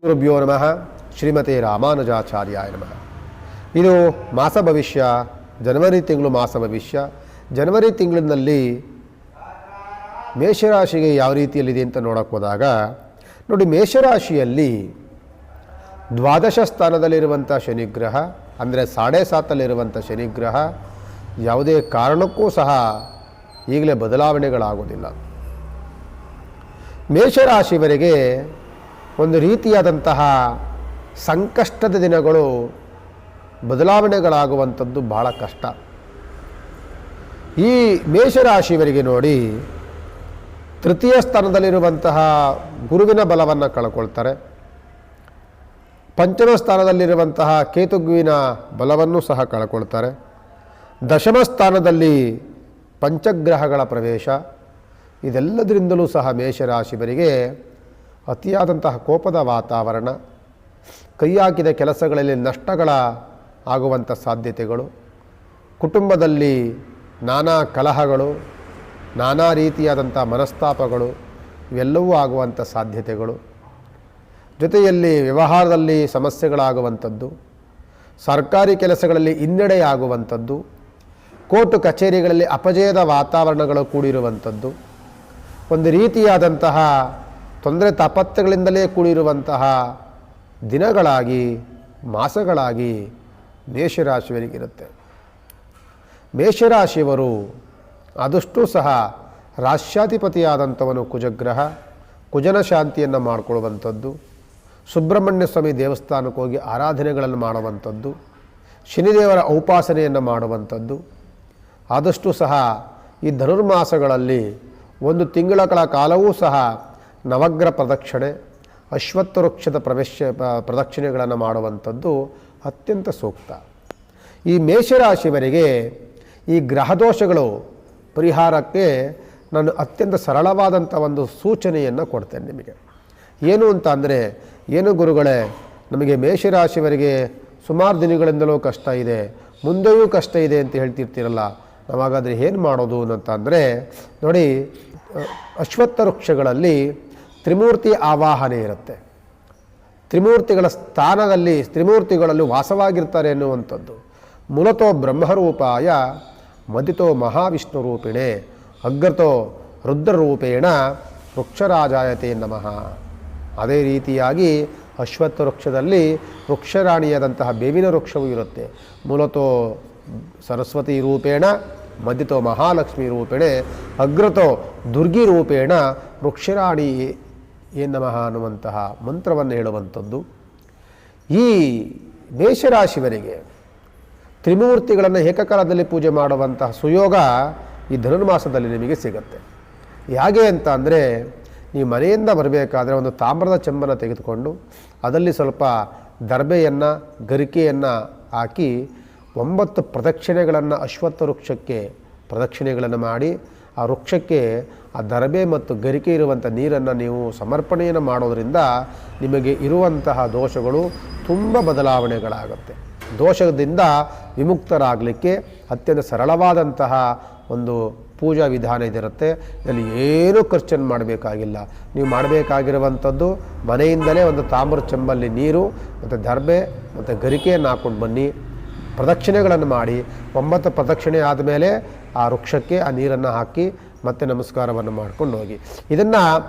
ಗುರುಭ್ಯೋ ನಮಃ. ಶ್ರೀಮತಿ ರಾಮಾನುಜಾಚಾರ್ಯಾಯ ನಮಃ. ಇದು ಮಾಸ ಭವಿಷ್ಯ, ಜನವರಿ ತಿಂಗಳು ಮಾಸ ಭವಿಷ್ಯ. ಜನವರಿ ತಿಂಗಳಿನಲ್ಲಿ ಮೇಷರಾಶಿಗೆ ಯಾವ ರೀತಿಯಲ್ಲಿದೆ ಅಂತ ನೋಡೋಕೆ ಹೋದಾಗ ನೋಡಿ, ಮೇಷರಾಶಿಯಲ್ಲಿ ದ್ವಾದಶ ಸ್ಥಾನದಲ್ಲಿರುವಂಥ ಶನಿಗ್ರಹ, ಅಂದರೆ 7.5 ಶನಿಗ್ರಹ ಯಾವುದೇ ಕಾರಣಕ್ಕೂ ಸಹ ಈಗಲೇ ಬದಲಾವಣೆಗಳಾಗೋದಿಲ್ಲ. ಮೇಷರಾಶಿಯವರಿಗೆ ಒಂದು ರೀತಿಯಾದಂತಹ ಸಂಕಷ್ಟದ ದಿನಗಳು, ಬದಲಾವಣೆಗಳಾಗುವಂಥದ್ದು ಬಹಳ ಕಷ್ಟ. ಈ ಮೇಷರಾಶಿಯವರಿಗೆ ನೋಡಿ, ತೃತೀಯ ಸ್ಥಾನದಲ್ಲಿರುವಂತಹ ಗುರುವಿನ ಬಲವನ್ನು ಕಳ್ಕೊಳ್ತಾರೆ. ಪಂಚಮ ಸ್ಥಾನದಲ್ಲಿರುವಂತಹ ಕೇತುಗುವಿನ ಬಲವನ್ನು ಸಹ ಕಳ್ಕೊಳ್ತಾರೆ. ದಶಮ ಸ್ಥಾನದಲ್ಲಿ ಪಂಚಗ್ರಹಗಳ ಪ್ರವೇಶ, ಇದೆಲ್ಲದರಿಂದಲೂ ಸಹ ಮೇಷರಾಶಿಯವರಿಗೆ ಅತಿಯಾದಂತಹ ಕೋಪದ ವಾತಾವರಣ, ಕೈ ಹಾಕಿದ ಕೆಲಸಗಳಲ್ಲಿ ನಷ್ಟಗಳ ಆಗುವಂಥ ಸಾಧ್ಯತೆಗಳು, ಕುಟುಂಬದಲ್ಲಿ ನಾನಾ ಕಲಹಗಳು, ನಾನಾ ರೀತಿಯಾದಂಥ ಮನಸ್ತಾಪಗಳು ಇವೆಲ್ಲವೂ ಆಗುವಂಥ ಸಾಧ್ಯತೆಗಳು, ಜೊತೆಯಲ್ಲಿ ವ್ಯವಹಾರದಲ್ಲಿ ಸಮಸ್ಯೆಗಳಾಗುವಂಥದ್ದು, ಸರ್ಕಾರಿ ಕೆಲಸಗಳಲ್ಲಿ ಹಿನ್ನಡೆಯಾಗುವಂಥದ್ದು, ಕೋರ್ಟ್ ಕಚೇರಿಗಳಲ್ಲಿ ಅಪಜಯದ ವಾತಾವರಣಗಳು ಕೂಡಿರುವಂಥದ್ದು, ಒಂದು ರೀತಿಯಾದಂತಹ ತೊಂದರೆ ತಾಪತ್ರೆಗಳಿಂದಲೇ ಕೂಡಿರುವಂತಹ ದಿನಗಳಾಗಿ, ಮಾಸಗಳಾಗಿ ಮೇಷರಾಶಿಯವರಿಗಿರುತ್ತೆ. ಮೇಷರಾಶಿಯವರು ಆದಷ್ಟು ಸಹ ರಾಶ್ಯಾಧಿಪತಿಯಾದಂಥವನು ಕುಜಗ್ರಹ, ಕುಜನ ಶಾಂತಿಯನ್ನು ಮಾಡಿಕೊಳ್ಳುವಂಥದ್ದು, ಸುಬ್ರಹ್ಮಣ್ಯ ಸ್ವಾಮಿ ದೇವಸ್ಥಾನಕ್ಕೆ ಹೋಗಿ ಆರಾಧನೆಗಳನ್ನು ಮಾಡುವಂಥದ್ದು, ಶನಿದೇವರ ಉಪಾಸನೆಯನ್ನು ಮಾಡುವಂಥದ್ದು. ಆದಷ್ಟು ಸಹ ಈ ಧನುರ್ಮಾಸಗಳಲ್ಲಿ 1 ತಿಂಗಳ ಕಾಲವೂ ಸಹ ನವಗ್ರಹ ಪ್ರದಕ್ಷಿಣೆ, ಅಶ್ವತ್ಥ ವೃಕ್ಷದ ಪ್ರದಕ್ಷಿಣೆಗಳನ್ನು ಮಾಡುವಂಥದ್ದು ಅತ್ಯಂತ ಸೂಕ್ತ. ಈ ಮೇಷರಾಶಿಯವರಿಗೆ ಈ ಗ್ರಹದೋಷಗಳು ಪರಿಹಾರಕ್ಕೆ ನಾನು ಅತ್ಯಂತ ಸರಳವಾದಂಥ ಒಂದು ಸೂಚನೆಯನ್ನು ಕೊಡ್ತೇನೆ ನಿಮಗೆ. ಏನು ಅಂತ ಅಂದರೆ, ಏನು ಗುರುಗಳೇ, ನಮಗೆ ಮೇಷರಾಶಿಯವರಿಗೆ ಸುಮಾರು ದಿನಗಳಿಂದಲೂ ಕಷ್ಟ ಇದೆ, ಮುಂದೆಯೂ ಕಷ್ಟ ಇದೆ ಅಂತ ಹೇಳ್ತಿರ್ತೀರಲ್ಲ, ನಾವಾಗಾದರೆ ಏನು ಮಾಡೋದು ಅಂತ ಅಂದರೆ ನೋಡಿ, ಅಶ್ವತ್ಥ ವೃಕ್ಷಗಳಲ್ಲಿ ತ್ರಿಮೂರ್ತಿ ಆವಾಹನೆ ಇರುತ್ತೆ. ತ್ರಿಮೂರ್ತಿಗಳ ಸ್ಥಾನದಲ್ಲಿ ತ್ರಿಮೂರ್ತಿಗಳಲ್ಲಿ ವಾಸವಾಗಿರ್ತಾರೆ ಎನ್ನುವಂಥದ್ದು. ಮೂಲತೋ ಬ್ರಹ್ಮರೂಪಾಯ ಮದಿತೋ ಮಹಾವಿಷ್ಣು ರೂಪಿಣೆ ಅಗ್ರತೋ ರುದ್ರರೂಪೇಣ ವೃಕ್ಷರಾಜಾಯತೆ ನಮಃ. ಅದೇ ರೀತಿಯಾಗಿ ಅಶ್ವತ್ಥ ವೃಕ್ಷದಲ್ಲಿ ವೃಕ್ಷರಾಣಿಯಾದಂತಹ ಬೇವಿನ ವೃಕ್ಷವೂ ಇರುತ್ತೆ. ಮೂಲತೋ ಸರಸ್ವತಿ ರೂಪೇಣ ಮದಿತೋ ಮಹಾಲಕ್ಷ್ಮಿ ರೂಪೇಣೆ ಅಗ್ರತೋ ದುರ್ಗಿ ರೂಪೇಣ ವೃಕ್ಷರಾಣಿ ನಮಃ ಅನ್ನುವಂತಹ ಮಂತ್ರವನ್ನು ಹೇಳುವಂಥದ್ದು. ಈ ಮೇಷರಾಶಿಯವರಿಗೆ ತ್ರಿಮೂರ್ತಿಗಳನ್ನು ಏಕಕಾಲದಲ್ಲಿ ಪೂಜೆ ಮಾಡುವಂತಹ ಸುಯೋಗ ಈ ಧನುರ್ಮಾಸದಲ್ಲಿ ನಿಮಗೆ ಸಿಗುತ್ತೆ. ಹೇಗೆ ಅಂತ ಅಂದರೆ, ನೀವು ಮನೆಯಿಂದ ಬರಬೇಕಾದ್ರೆ ಒಂದು ತಾಮ್ರದ ಚೆಂಬನ್ನು ತೆಗೆದುಕೊಂಡು ಅದರಲ್ಲಿ ಸ್ವಲ್ಪ ದರ್ಬೆಯನ್ನು, ಗರಿಕೆಯನ್ನು ಹಾಕಿ 9 ಪ್ರದಕ್ಷಿಣೆಗಳನ್ನು ಅಶ್ವತ್ಥ ವೃಕ್ಷಕ್ಕೆ ಪ್ರದಕ್ಷಿಣೆಗಳನ್ನು ಮಾಡಿ, ಆ ವೃಕ್ಷಕ್ಕೆ ಆ ದರ್ಬೆ ಮತ್ತು ಗರಿಕೆ ಇರುವಂಥ ನೀರನ್ನು ನೀವು ಸಮರ್ಪಣೆಯನ್ನು ಮಾಡೋದರಿಂದ ನಿಮಗೆ ಇರುವಂತಹ ದೋಷಗಳು ತುಂಬ ಬದಲಾವಣೆಗಳಾಗುತ್ತೆ. ದೋಷದಿಂದ ವಿಮುಕ್ತರಾಗಲಿಕ್ಕೆ ಅತ್ಯಂತ ಸರಳವಾದಂತಹ ಒಂದು ಪೂಜಾ ವಿಧಾನ ಇದಿರುತ್ತೆ. ಇದರಲ್ಲಿ ಏನೂ ಖರ್ಚನ್ನು ಮಾಡಬೇಕಾಗಿಲ್ಲ. ನೀವು ಮಾಡಬೇಕಾಗಿರುವಂಥದ್ದು, ಮನೆಯಿಂದಲೇ ಒಂದು ತಾಮ್ರ ಚೆಂಬಲ್ಲಿ ನೀರು ಮತ್ತು ದರ್ಬೆ ಮತ್ತು ಗರಿಕೆಯನ್ನು ಹಾಕ್ಕೊಂಡು ಬನ್ನಿ, ಪ್ರದಕ್ಷಿಣೆಗಳನ್ನು ಮಾಡಿ, 9 ಪ್ರದಕ್ಷಿಣೆ ಆದಮೇಲೆ ಆ ವೃಕ್ಷಕ್ಕೆ ಆ ನೀರನ್ನು ಹಾಕಿ ಮತ್ತೆ ನಮಸ್ಕಾರವನ್ನು ಮಾಡ್ಕೊಂಡು ಹೋಗಿ. ಇದನ್ನು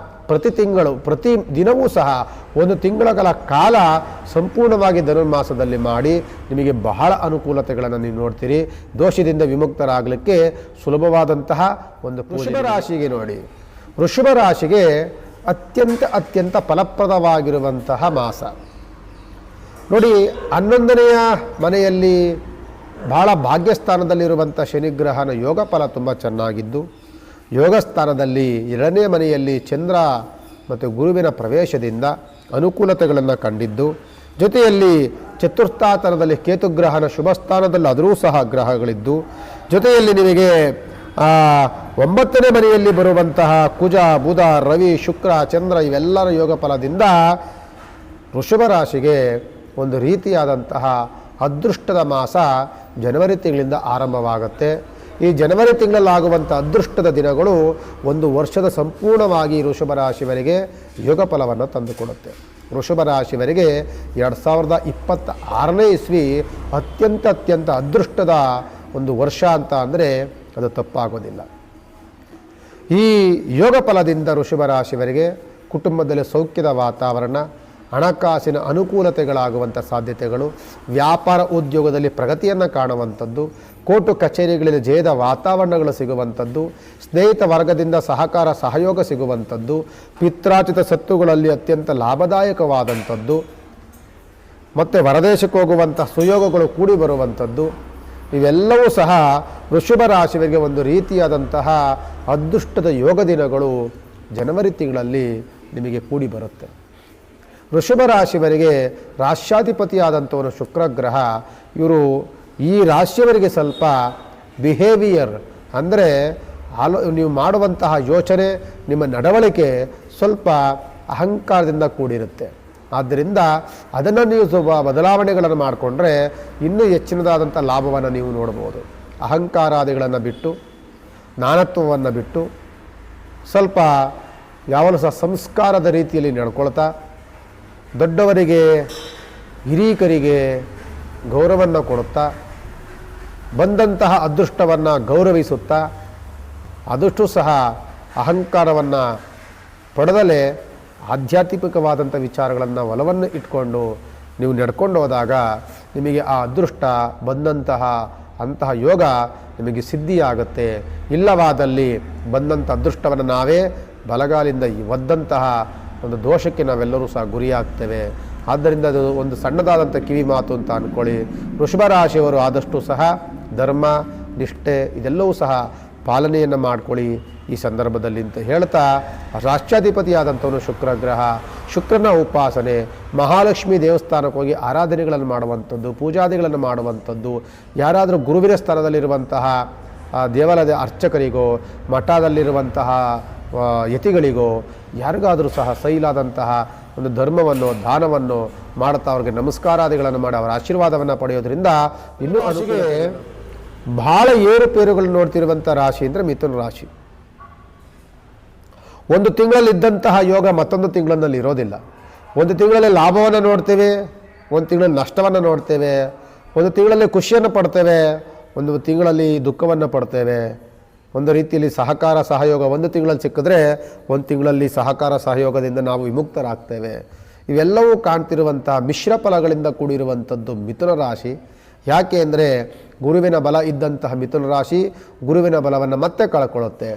ಪ್ರತಿ ತಿಂಗಳು, ಪ್ರತಿ ದಿನವೂ ಸಹ 1 ತಿಂಗಳ ಕಾಲ ಸಂಪೂರ್ಣವಾಗಿ ಧನುರ್ಮಾಸದಲ್ಲಿ ಮಾಡಿ ನಿಮಗೆ ಬಹಳ ಅನುಕೂಲತೆಗಳನ್ನು ನೀವು ನೋಡ್ತೀರಿ. ದೋಷದಿಂದ ವಿಮುಕ್ತರಾಗಲಿಕ್ಕೆ ಸುಲಭವಾದಂತಹ ಒಂದು ವೃಷಭ ರಾಶಿಗೆ ನೋಡಿ, ವೃಷಭ ರಾಶಿಗೆ ಅತ್ಯಂತ ಫಲಪ್ರದವಾಗಿರುವಂತಹ ಮಾಸ ನೋಡಿ. 11ನೆಯ ಮನೆಯಲ್ಲಿ ಬಹಳ ಭಾಗ್ಯಸ್ಥಾನದಲ್ಲಿರುವಂಥ ಶನಿಗ್ರಹನ ಯೋಗ ಫಲ ತುಂಬ ಚೆನ್ನಾಗಿದ್ದು, ಯೋಗ ಸ್ಥಾನದಲ್ಲಿ 2ನೇ ಮನೆಯಲ್ಲಿ ಚಂದ್ರ ಮತ್ತು ಗುರುವಿನ ಪ್ರವೇಶದಿಂದ ಅನುಕೂಲತೆಗಳನ್ನು ಕಂಡಿದ್ದು, ಜೊತೆಯಲ್ಲಿ ಚತುರ್ಥಾತನದಲ್ಲಿ ಕೇತುಗ್ರಹನ ಶುಭ ಸ್ಥಾನದಲ್ಲಿ ಅದರೂ ಸಹ ಗ್ರಹಗಳಿದ್ದು, ಜೊತೆಯಲ್ಲಿ ನಿಮಗೆ 9ನೇ ಮನೆಯಲ್ಲಿ ಬರುವಂತಹ ಕುಜ, ಬುಧ, ರವಿ, ಶುಕ್ರ, ಚಂದ್ರ ಇವೆಲ್ಲರ ಯೋಗ ಫಲದಿಂದ ವೃಷಭ ರಾಶಿಗೆ ಒಂದು ರೀತಿಯಾದಂತಹ ಅದೃಷ್ಟದ ಮಾಸ ಜನವರಿ ತಿಂಗಳಿಂದ ಆರಂಭವಾಗುತ್ತೆ. ಈ ಜನವರಿ ತಿಂಗಳಲ್ಲಾಗುವಂಥ ಅದೃಷ್ಟದ ದಿನಗಳು 1 ವರ್ಷದ ಸಂಪೂರ್ಣವಾಗಿ ವೃಷಭ ರಾಶಿಯವರಿಗೆ ಯೋಗ ಫಲವನ್ನು ತಂದುಕೊಡುತ್ತೆ. ವೃಷಭ ರಾಶಿಯವರಿಗೆ 2026ನೇ ಇಸ್ವಿ ಅತ್ಯಂತ ಅದೃಷ್ಟದ ಒಂದು ವರ್ಷ ಅಂತ ಅಂದರೆ ಅದು ತಪ್ಪಾಗೋದಿಲ್ಲ. ಈ ಯೋಗ ಫಲದಿಂದ ವೃಷಭ ರಾಶಿಯವರಿಗೆ ಕುಟುಂಬದಲ್ಲಿ ಸೌಖ್ಯದ ವಾತಾವರಣ, ಹಣಕಾಸಿನ ಅನುಕೂಲತೆಗಳಾಗುವಂಥ ಸಾಧ್ಯತೆಗಳು, ವ್ಯಾಪಾರ ಉದ್ಯೋಗದಲ್ಲಿ ಪ್ರಗತಿಯನ್ನು ಕಾಣುವಂಥದ್ದು, ಕೋರ್ಟು ಕಚೇರಿಗಳಲ್ಲಿ ಜಯದ ವಾತಾವರಣಗಳು ಸಿಗುವಂಥದ್ದು, ಸ್ನೇಹಿತ ವರ್ಗದಿಂದ ಸಹಕಾರ ಸಹಯೋಗ ಸಿಗುವಂಥದ್ದು, ಪಿತ್ರಾರ್ಜಿತ ಸತ್ತುಗಳಲ್ಲಿ ಅತ್ಯಂತ ಲಾಭದಾಯಕವಾದಂಥದ್ದು, ಮತ್ತು ಹೊರದೇಶಕ್ಕೆ ಹೋಗುವಂಥ ಸುಯೋಗಗಳು ಕೂಡಿ ಬರುವಂಥದ್ದು, ಇವೆಲ್ಲವೂ ಸಹ ವೃಷಭ ರಾಶಿಯವರಿಗೆ ಒಂದು ರೀತಿಯಾದಂತಹ ಅದೃಷ್ಟದ ಯೋಗ ದಿನಗಳು ಜನವರಿ ತಿಂಗಳಲ್ಲಿ ನಿಮಗೆ ಕೂಡಿ ಬರುತ್ತೆ. ವೃಷಭ ರಾಶಿಯವರಿಗೆ ರಾಶ್ಯಾಧಿಪತಿಯಾದಂಥವನು ಶುಕ್ರ ಗ್ರಹ. ಇವರು ಈ ರಾಶಿಯವರಿಗೆ ಸ್ವಲ್ಪ ಬಿಹೇವಿಯರ್ ಅಂದರೆ ನೀವು ಮಾಡುವಂತಹ ಯೋಚನೆ, ನಿಮ್ಮ ನಡವಳಿಕೆ ಸ್ವಲ್ಪ ಅಹಂಕಾರದಿಂದ ಕೂಡಿರುತ್ತೆ. ಆದ್ದರಿಂದ ಅದನ್ನು ನೀವು ಸ್ವಲ್ಪ ಬದಲಾವಣೆಗಳನ್ನು ಮಾಡಿಕೊಂಡ್ರೆ ಇನ್ನೂ ಹೆಚ್ಚಿನದಾದಂಥ ಲಾಭವನ್ನು ನೀವು ನೋಡ್ಬೋದು. ಅಹಂಕಾರಾದಿಗಳನ್ನು ಬಿಟ್ಟು, ನಾನತ್ವವನ್ನು ಬಿಟ್ಟು, ಸ್ವಲ್ಪ ಯಾವಲೂ ಸಹ ಸಂಸ್ಕಾರದ ರೀತಿಯಲ್ಲಿ ನಡ್ಕೊಳ್ತಾ, ದೊಡ್ಡವರಿಗೆ ಹಿರೀಕರಿಗೆ ಗೌರವವನ್ನು ಕೊಡುತ್ತಾ, ಬಂದಂತಹ ಅದೃಷ್ಟವನ್ನು ಗೌರವಿಸುತ್ತಾ, ಅದಷ್ಟು ಸಹ ಅಹಂಕಾರವನ್ನು ಪಡೆದಲೇ ಆಧ್ಯಾತ್ಮಿಕವಾದಂಥ ವಿಚಾರಗಳನ್ನು ಒಲವನ್ನು ಇಟ್ಕೊಂಡು ನೀವು ನಡ್ಕೊಂಡು ಹೋದಾಗ ನಿಮಗೆ ಆ ಅದೃಷ್ಟ ಅಂತಹ ಯೋಗ ನಿಮಗೆ ಸಿದ್ಧಿಯಾಗುತ್ತೆ. ಇಲ್ಲವಾದಲ್ಲಿ ಬಂದಂಥ ಅದೃಷ್ಟವನ್ನು ನಾವೇ ಬಲಗಾಲಿಂದ ಒದ್ದಂತಹ ಒಂದು ದೋಷಕ್ಕೆ ನಾವೆಲ್ಲರೂ ಸಹ ಗುರಿಯಾಗ್ತೇವೆ. ಆದ್ದರಿಂದ ಅದು ಒಂದು ಸಣ್ಣದಾದಂಥ ಕಿವಿ ಮಾತು ಅಂತ ಅಂದ್ಕೊಳ್ಳಿ. ವೃಷಭ ರಾಶಿಯವರು ಆದಷ್ಟು ಸಹ ಧರ್ಮ, ನಿಷ್ಠೆ ಇದೆಲ್ಲವೂ ಸಹ ಪಾಲನೆಯನ್ನು ಮಾಡ್ಕೊಳ್ಳಿ ಈ ಸಂದರ್ಭದಲ್ಲಿ ಅಂತ ಹೇಳ್ತಾ, ರಾಷ್ಟ್ರಾಧಿಪತಿಯಾದಂಥವನು ಶುಕ್ರ ಗ್ರಹ. ಶುಕ್ರನ ಉಪಾಸನೆ, ಮಹಾಲಕ್ಷ್ಮಿ ದೇವಸ್ಥಾನಕ್ಕೆ ಹೋಗಿ ಆರಾಧನೆಗಳನ್ನು ಮಾಡುವಂಥದ್ದು, ಪೂಜಾದಿಗಳನ್ನು ಮಾಡುವಂಥದ್ದು, ಯಾರಾದರೂ ಗುರುವಿನ ಸ್ಥಾನದಲ್ಲಿರುವಂತಹ ದೇವಾಲಯದ ಅರ್ಚಕರಿಗೋ, ಮಠದಲ್ಲಿರುವಂತಹ ಯತಿಗಳಿಗೋ ಯಾರಿಗಾದರೂ ಸಹ ಸೈಲಾದಂತಹ ಒಂದು ಧರ್ಮವನ್ನು, ದಾನವನ್ನು ಮಾಡುತ್ತಾ ಅವ್ರಿಗೆ ನಮಸ್ಕಾರಾದಿಗಳನ್ನು ಮಾಡಿ ಅವರ ಆಶೀರ್ವಾದವನ್ನು ಪಡೆಯೋದ್ರಿಂದ ಇನ್ನೂ ಅನುಗೆ ಬಹಳ ಏರುಪೇರುಗಳು ನೋಡ್ತಿರುವಂಥ ರಾಶಿ ಅಂದರೆ ಮಿಥುನ ರಾಶಿ. ಒಂದು ತಿಂಗಳಲ್ಲಿದ್ದಂತಹ ಯೋಗ ಮತ್ತೊಂದು ತಿಂಗಳಲ್ಲಿ ಇರೋದಿಲ್ಲ. ಒಂದು ತಿಂಗಳಲ್ಲಿ ಲಾಭವನ್ನು ನೋಡ್ತೇವೆ, ಒಂದು ತಿಂಗಳಲ್ಲಿ ನಷ್ಟವನ್ನು ನೋಡ್ತೇವೆ, ಒಂದು ತಿಂಗಳಲ್ಲಿ ಖುಷಿಯನ್ನು ಪಡ್ತೇವೆ, ಒಂದು ತಿಂಗಳಲ್ಲಿ ದುಃಖವನ್ನು ಪಡ್ತೇವೆ. ಒಂದು ರೀತಿಯಲ್ಲಿ ಸಹಕಾರ ಸಹಯೋಗ ಒಂದು ತಿಂಗಳಲ್ಲಿ ಸಿಕ್ಕಿದ್ರೆ ಒಂದು ತಿಂಗಳಲ್ಲಿ ಸಹಕಾರ ಸಹಯೋಗದಿಂದ ನಾವು ವಿಮುಕ್ತರಾಗ್ತೇವೆ. ಇವೆಲ್ಲವೂ ಕಾಣ್ತಿರುವಂಥ ಮಿಶ್ರ ಫಲಗಳಿಂದ ಕೂಡಿರುವಂಥದ್ದು ಮಿಥುನ ರಾಶಿ. ಯಾಕೆ ಅಂದರೆ ಗುರುವಿನ ಬಲ ಇದ್ದಂತಹ ಮಿಥುನ ರಾಶಿ ಗುರುವಿನ ಬಲವನ್ನು ಮತ್ತೆ ಕಳ್ಕೊಳ್ಳುತ್ತೆ.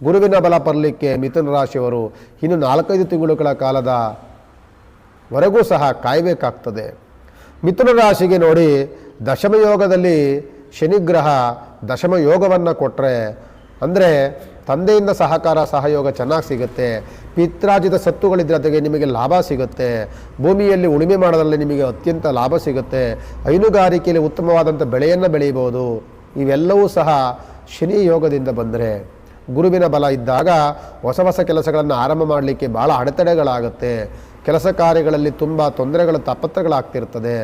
ಗುರುವಿನ ಬಲ ಬರಲಿಕ್ಕೆ ಮಿಥುನ ರಾಶಿಯವರು ಇನ್ನು 4-5 ತಿಂಗಳುಗಳ ಕಾಲದವರೆಗೂ ಸಹ ಕಾಯಬೇಕಾಗ್ತದೆ. ಮಿಥುನ ರಾಶಿಗೆ ನೋಡಿ, ದಶಮಯೋಗದಲ್ಲಿ ಶನಿಗ್ರಹ ದಶಮ ಯೋಗವನ್ನು ಕೊಟ್ಟರೆ ಅಂದರೆ ತಂದೆಯಿಂದ ಸಹಕಾರ ಸಹಯೋಗ ಚೆನ್ನಾಗಿ ಸಿಗುತ್ತೆ. ಪಿತ್ರಾರ್ಜಿತ ಸತ್ತುಗಳಿದ್ರೆ ಅದಕ್ಕೆ ನಿಮಗೆ ಲಾಭ ಸಿಗುತ್ತೆ. ಭೂಮಿಯಲ್ಲಿ ಉಳುಮೆ ಮಾಡೋದ್ರಲ್ಲಿ ನಿಮಗೆ ಅತ್ಯಂತ ಲಾಭ ಸಿಗುತ್ತೆ. ಹೈನುಗಾರಿಕೆಯಲ್ಲಿ ಉತ್ತಮವಾದಂಥ ಬೆಳೆಯನ್ನು ಬೆಳೀಬೋದು. ಇವೆಲ್ಲವೂ ಸಹ ಶನಿ ಯೋಗದಿಂದ ಬಂದರೆ, ಗುರುವಿನ ಬಲ ಇದ್ದಾಗ ಹೊಸ ಹೊಸ ಕೆಲಸಗಳನ್ನು ಆರಂಭ ಮಾಡಲಿಕ್ಕೆ ಭಾಳ ಅಡೆತಡೆಗಳಾಗುತ್ತೆ. ಕೆಲಸ ಕಾರ್ಯಗಳಲ್ಲಿ ತುಂಬ ತೊಂದರೆಗಳು, ತಾಪತ್ರಗಳಾಗ್ತಿರ್ತದೆ.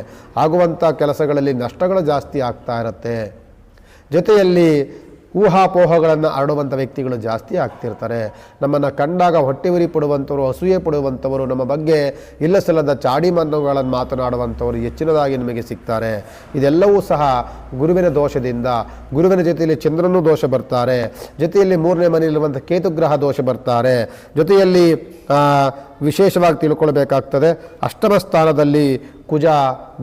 ಆಗುವಂಥ ಕೆಲಸಗಳಲ್ಲಿ ನಷ್ಟಗಳು ಜಾಸ್ತಿ ಆಗ್ತಾ ಇರುತ್ತೆ. ಜೊತೆಯಲ್ಲಿ ಊಹಾಪೋಹಗಳನ್ನು ಹರಡುವಂಥ ವ್ಯಕ್ತಿಗಳು ಜಾಸ್ತಿ ಆಗ್ತಿರ್ತಾರೆ. ನಮ್ಮನ್ನು ಕಂಡಾಗ ಹೊಟ್ಟೆ ಉರಿ ಪಡುವಂಥವರು, ಅಸೂಯೆ ಪಡುವಂಥವರು, ನಮ್ಮ ಬಗ್ಗೆ ಇಲ್ಲ ಸಲ್ಲದ ಚಾಡಿ ಮನ್ನಗಳನ್ನು ಮಾತನಾಡುವಂಥವರು ಹೆಚ್ಚಿನದಾಗಿ ನಿಮಗೆ ಸಿಗ್ತಾರೆ. ಇದೆಲ್ಲವೂ ಸಹ ಗುರುವಿನ ದೋಷದಿಂದ, ಗುರುವಿನ ಜೊತೆಯಲ್ಲಿ ಚಂದ್ರನೂ ದೋಷ ಬರ್ತಾರೆ, ಜೊತೆಯಲ್ಲಿ 3ನೇ ಮನೆಯಲ್ಲಿರುವಂಥ ಕೇತುಗ್ರಹ ದೋಷ ಬರ್ತಾರೆ. ಜೊತೆಯಲ್ಲಿ ವಿಶೇಷವಾಗಿ ತಿಳ್ಕೊಳ್ಬೇಕಾಗ್ತದೆ, ಅಷ್ಟಮ ಸ್ಥಾನದಲ್ಲಿ ಕುಜ,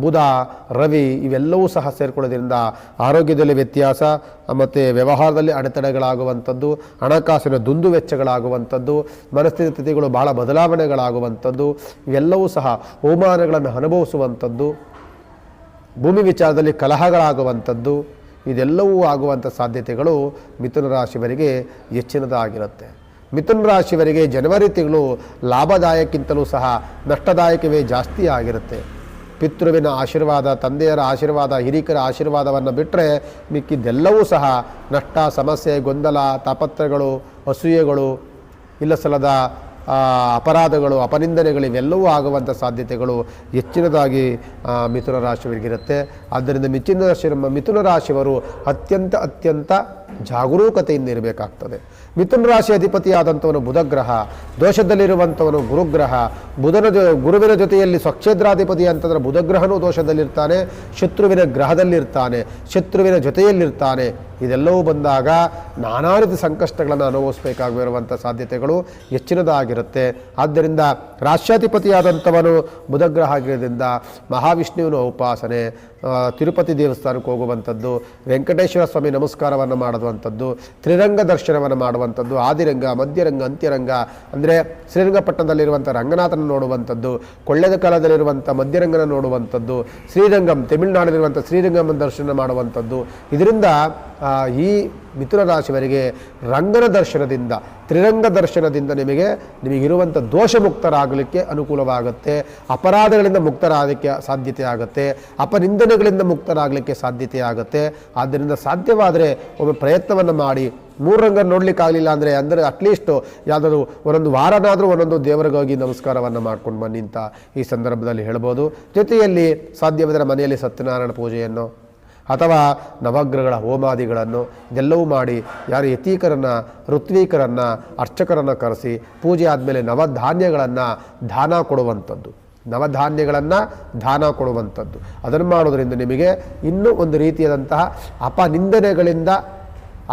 ಬುಧ, ರವಿ ಇವೆಲ್ಲವೂ ಸಹ ಸೇರಿಕೊಳ್ಳೋದ್ರಿಂದ ಆರೋಗ್ಯದಲ್ಲಿ ವ್ಯತ್ಯಾಸ ಮತ್ತು ವ್ಯವಹಾರದಲ್ಲಿ ಅಡೆತಡೆಗಳಾಗುವಂಥದ್ದು, ಹಣಕಾಸಿನ ದುಂದು ವೆಚ್ಚಗಳಾಗುವಂಥದ್ದು, ಮನಸ್ಥಿತಿಗಳು ಭಾಳ ಬದಲಾವಣೆಗಳಾಗುವಂಥದ್ದು, ಇವೆಲ್ಲವೂ ಸಹ ಅವಮಾನಗಳನ್ನು ಅನುಭವಿಸುವಂಥದ್ದು, ಭೂಮಿ ವಿಚಾರದಲ್ಲಿ ಕಲಹಗಳಾಗುವಂಥದ್ದು, ಇದೆಲ್ಲವೂ ಆಗುವಂಥ ಸಾಧ್ಯತೆಗಳು ಮಿಥುನ ರಾಶಿಯವರಿಗೆ ಹೆಚ್ಚಿನದಾಗಿರುತ್ತೆ. ಮಿಥುನ ರಾಶಿಯವರಿಗೆ ಜನವರಿ ತಿಂಗಳು ಲಾಭದಾಯಕ್ಕಿಂತಲೂ ಸಹ ನಷ್ಟದಾಯಕವೇ ಜಾಸ್ತಿ ಆಗಿರುತ್ತೆ. ಪಿತೃವಿನ ಆಶೀರ್ವಾದ, ತಂದೆಯರ ಆಶೀರ್ವಾದ, ಹಿರಿಕರ ಆಶೀರ್ವಾದವನ್ನು ಬಿಟ್ಟರೆ ಮಿಕ್ಕಿದ್ದೆಲ್ಲವೂ ಸಹ ನಷ್ಟ, ಸಮಸ್ಯೆ, ಗೊಂದಲ, ತಾಪತ್ರಗಳು, ಅಸೂಯೆಗಳು, ಇಲ್ಲ ಸಲ್ಲದ ಅಪರಾಧಗಳು, ಅಪನಿಂದನೆಗಳು ಇವೆಲ್ಲವೂ ಆಗುವಂಥ ಸಾಧ್ಯತೆಗಳು ಹೆಚ್ಚಿನದಾಗಿ ಮಿಥುನ ರಾಶಿಯವರಿಗಿರುತ್ತೆ. ಆದ್ದರಿಂದ ಮಿಥುನ ರಾಶಿಯವರು ಅತ್ಯಂತ ಜಾಗರೂಕತೆಯಿಂದ ಇರಬೇಕಾಗ್ತದೆ. ಮಿಥುನ ರಾಶಿ ಅಧಿಪತಿಯಾದಂಥವನು ಬುಧಗ್ರಹ, ದೋಷದಲ್ಲಿರುವಂಥವನು ಗುರುಗ್ರಹ. ಗುರುವಿನ ಜೊತೆಯಲ್ಲಿ ಸ್ವಕ್ಷೇತ್ರಾಧಿಪತಿ ಅಂತಂದರೆ ಬುಧಗ್ರಹನೂ ದೋಷದಲ್ಲಿರ್ತಾನೆ, ಶತ್ರುವಿನ ಗ್ರಹದಲ್ಲಿರ್ತಾನೆ, ಶತ್ರುವಿನ ಜೊತೆಯಲ್ಲಿರ್ತಾನೆ. ಇದೆಲ್ಲವೂ ಬಂದಾಗ ನಾನಾ ರೀತಿ ಸಂಕಷ್ಟಗಳನ್ನು ಅನುಭವಿಸಬೇಕಾಗಿರುವಂಥ ಸಾಧ್ಯತೆಗಳು ಹೆಚ್ಚಿನದಾಗಿರುತ್ತೆ. ಆದ್ದರಿಂದ ರಾಷ್ಟ್ರಾಧಿಪತಿಯಾದಂಥವನು ಬುಧಗ್ರಹ ಆಗಿರೋದ್ರಿಂದ ಮಹಾವಿಷ್ಣುವಿನ ಉಪಾಸನೆ, ತಿರುಪತಿ ದೇವಸ್ಥಾನಕ್ಕೆ ಹೋಗುವಂಥದ್ದು, ವೆಂಕಟೇಶ್ವರ ಸ್ವಾಮಿ ನಮಸ್ಕಾರವನ್ನು ಮಾಡುವಂಥದ್ದು, ತ್ರಿರಂಗ ದರ್ಶನವನ್ನು ಮಾಡುವಂಥದ್ದು, ಆದಿರಂಗ, ಮಧ್ಯರಂಗ, ಅಂತ್ಯರಂಗ ಅಂದರೆ ಶ್ರೀರಂಗಪಟ್ಟಣದಲ್ಲಿರುವಂಥ ರಂಗನಾಥನ ನೋಡುವಂಥದ್ದು, ಕೊಳ್ಳೆದ ಕಾಲದಲ್ಲಿರುವಂಥ ಮಧ್ಯರಂಗನ ನೋಡುವಂಥದ್ದು, ಶ್ರೀರಂಗಂ ತಮಿಳುನಾಡಿನಲ್ಲಿರುವಂಥ ಶ್ರೀರಂಗಂ ದರ್ಶನ ಮಾಡುವಂಥದ್ದು. ಇದರಿಂದ ಈ ಮಿಥುನ ರಾಶಿಯವರಿಗೆ ರಂಗನ ದರ್ಶನದಿಂದ, ತ್ರಿರಂಗ ದರ್ಶನದಿಂದ ನಿಮಗಿರುವಂಥ ದೋಷ ಮುಕ್ತರಾಗಲಿಕ್ಕೆ ಅನುಕೂಲವಾಗುತ್ತೆ, ಅಪರಾಧಗಳಿಂದ ಮುಕ್ತರಾಗಲಿಕ್ಕೆ ಸಾಧ್ಯತೆ ಆಗುತ್ತೆ, ಅಪನಿಂದನೆಗಳಿಂದ ಮುಕ್ತರಾಗಲಿಕ್ಕೆ ಸಾಧ್ಯತೆ ಆಗುತ್ತೆ. ಆದ್ದರಿಂದ ಸಾಧ್ಯವಾದರೆ ಒಮ್ಮೆ ಪ್ರಯತ್ನವನ್ನು ಮಾಡಿ. 3 ರಂಗ ನೋಡಲಿಕ್ಕಾಗಲಿಲ್ಲ ಅಂದರೆ ಅಟ್ಲೀಸ್ಟು ಯಾವುದಾದ್ರು ಒಂದೊಂದು ವಾರನಾದರೂ ಒಂದೊಂದು ದೇವರಿಗೆ ಹೋಗಿ ನಮಸ್ಕಾರವನ್ನು ಮಾಡ್ಕೊಂಡು ಬನ್ನಿ ಅಂತ ಈ ಸಂದರ್ಭದಲ್ಲಿ ಹೇಳ್ಬೋದು. ಜೊತೆಯಲ್ಲಿ ಸಾಧ್ಯವಾದರೆ ಮನೆಯಲ್ಲಿ ಸತ್ಯನಾರಾಯಣ ಪೂಜೆಯನ್ನು ಅಥವಾ ನವಗ್ರಹಗಳ ಹೋಮಾದಿಗಳನ್ನು ಇದೆಲ್ಲವೂ ಮಾಡಿ, ಯಾರು ಯತೀಕರನ್ನು, ಋತ್ವೀಕರನ್ನು, ಅರ್ಚಕರನ್ನು ಕರೆಸಿ ಪೂಜೆ ಆದಮೇಲೆ ನವಧಾನ್ಯಗಳನ್ನು ದಾನ ಕೊಡುವಂಥದ್ದು, ಅದನ್ನು ಮಾಡೋದರಿಂದ ನಿಮಗೆ ಇನ್ನೂ ಒಂದು ರೀತಿಯಾದಂತಹ ಅಪನಿಂದನೆಗಳಿಂದ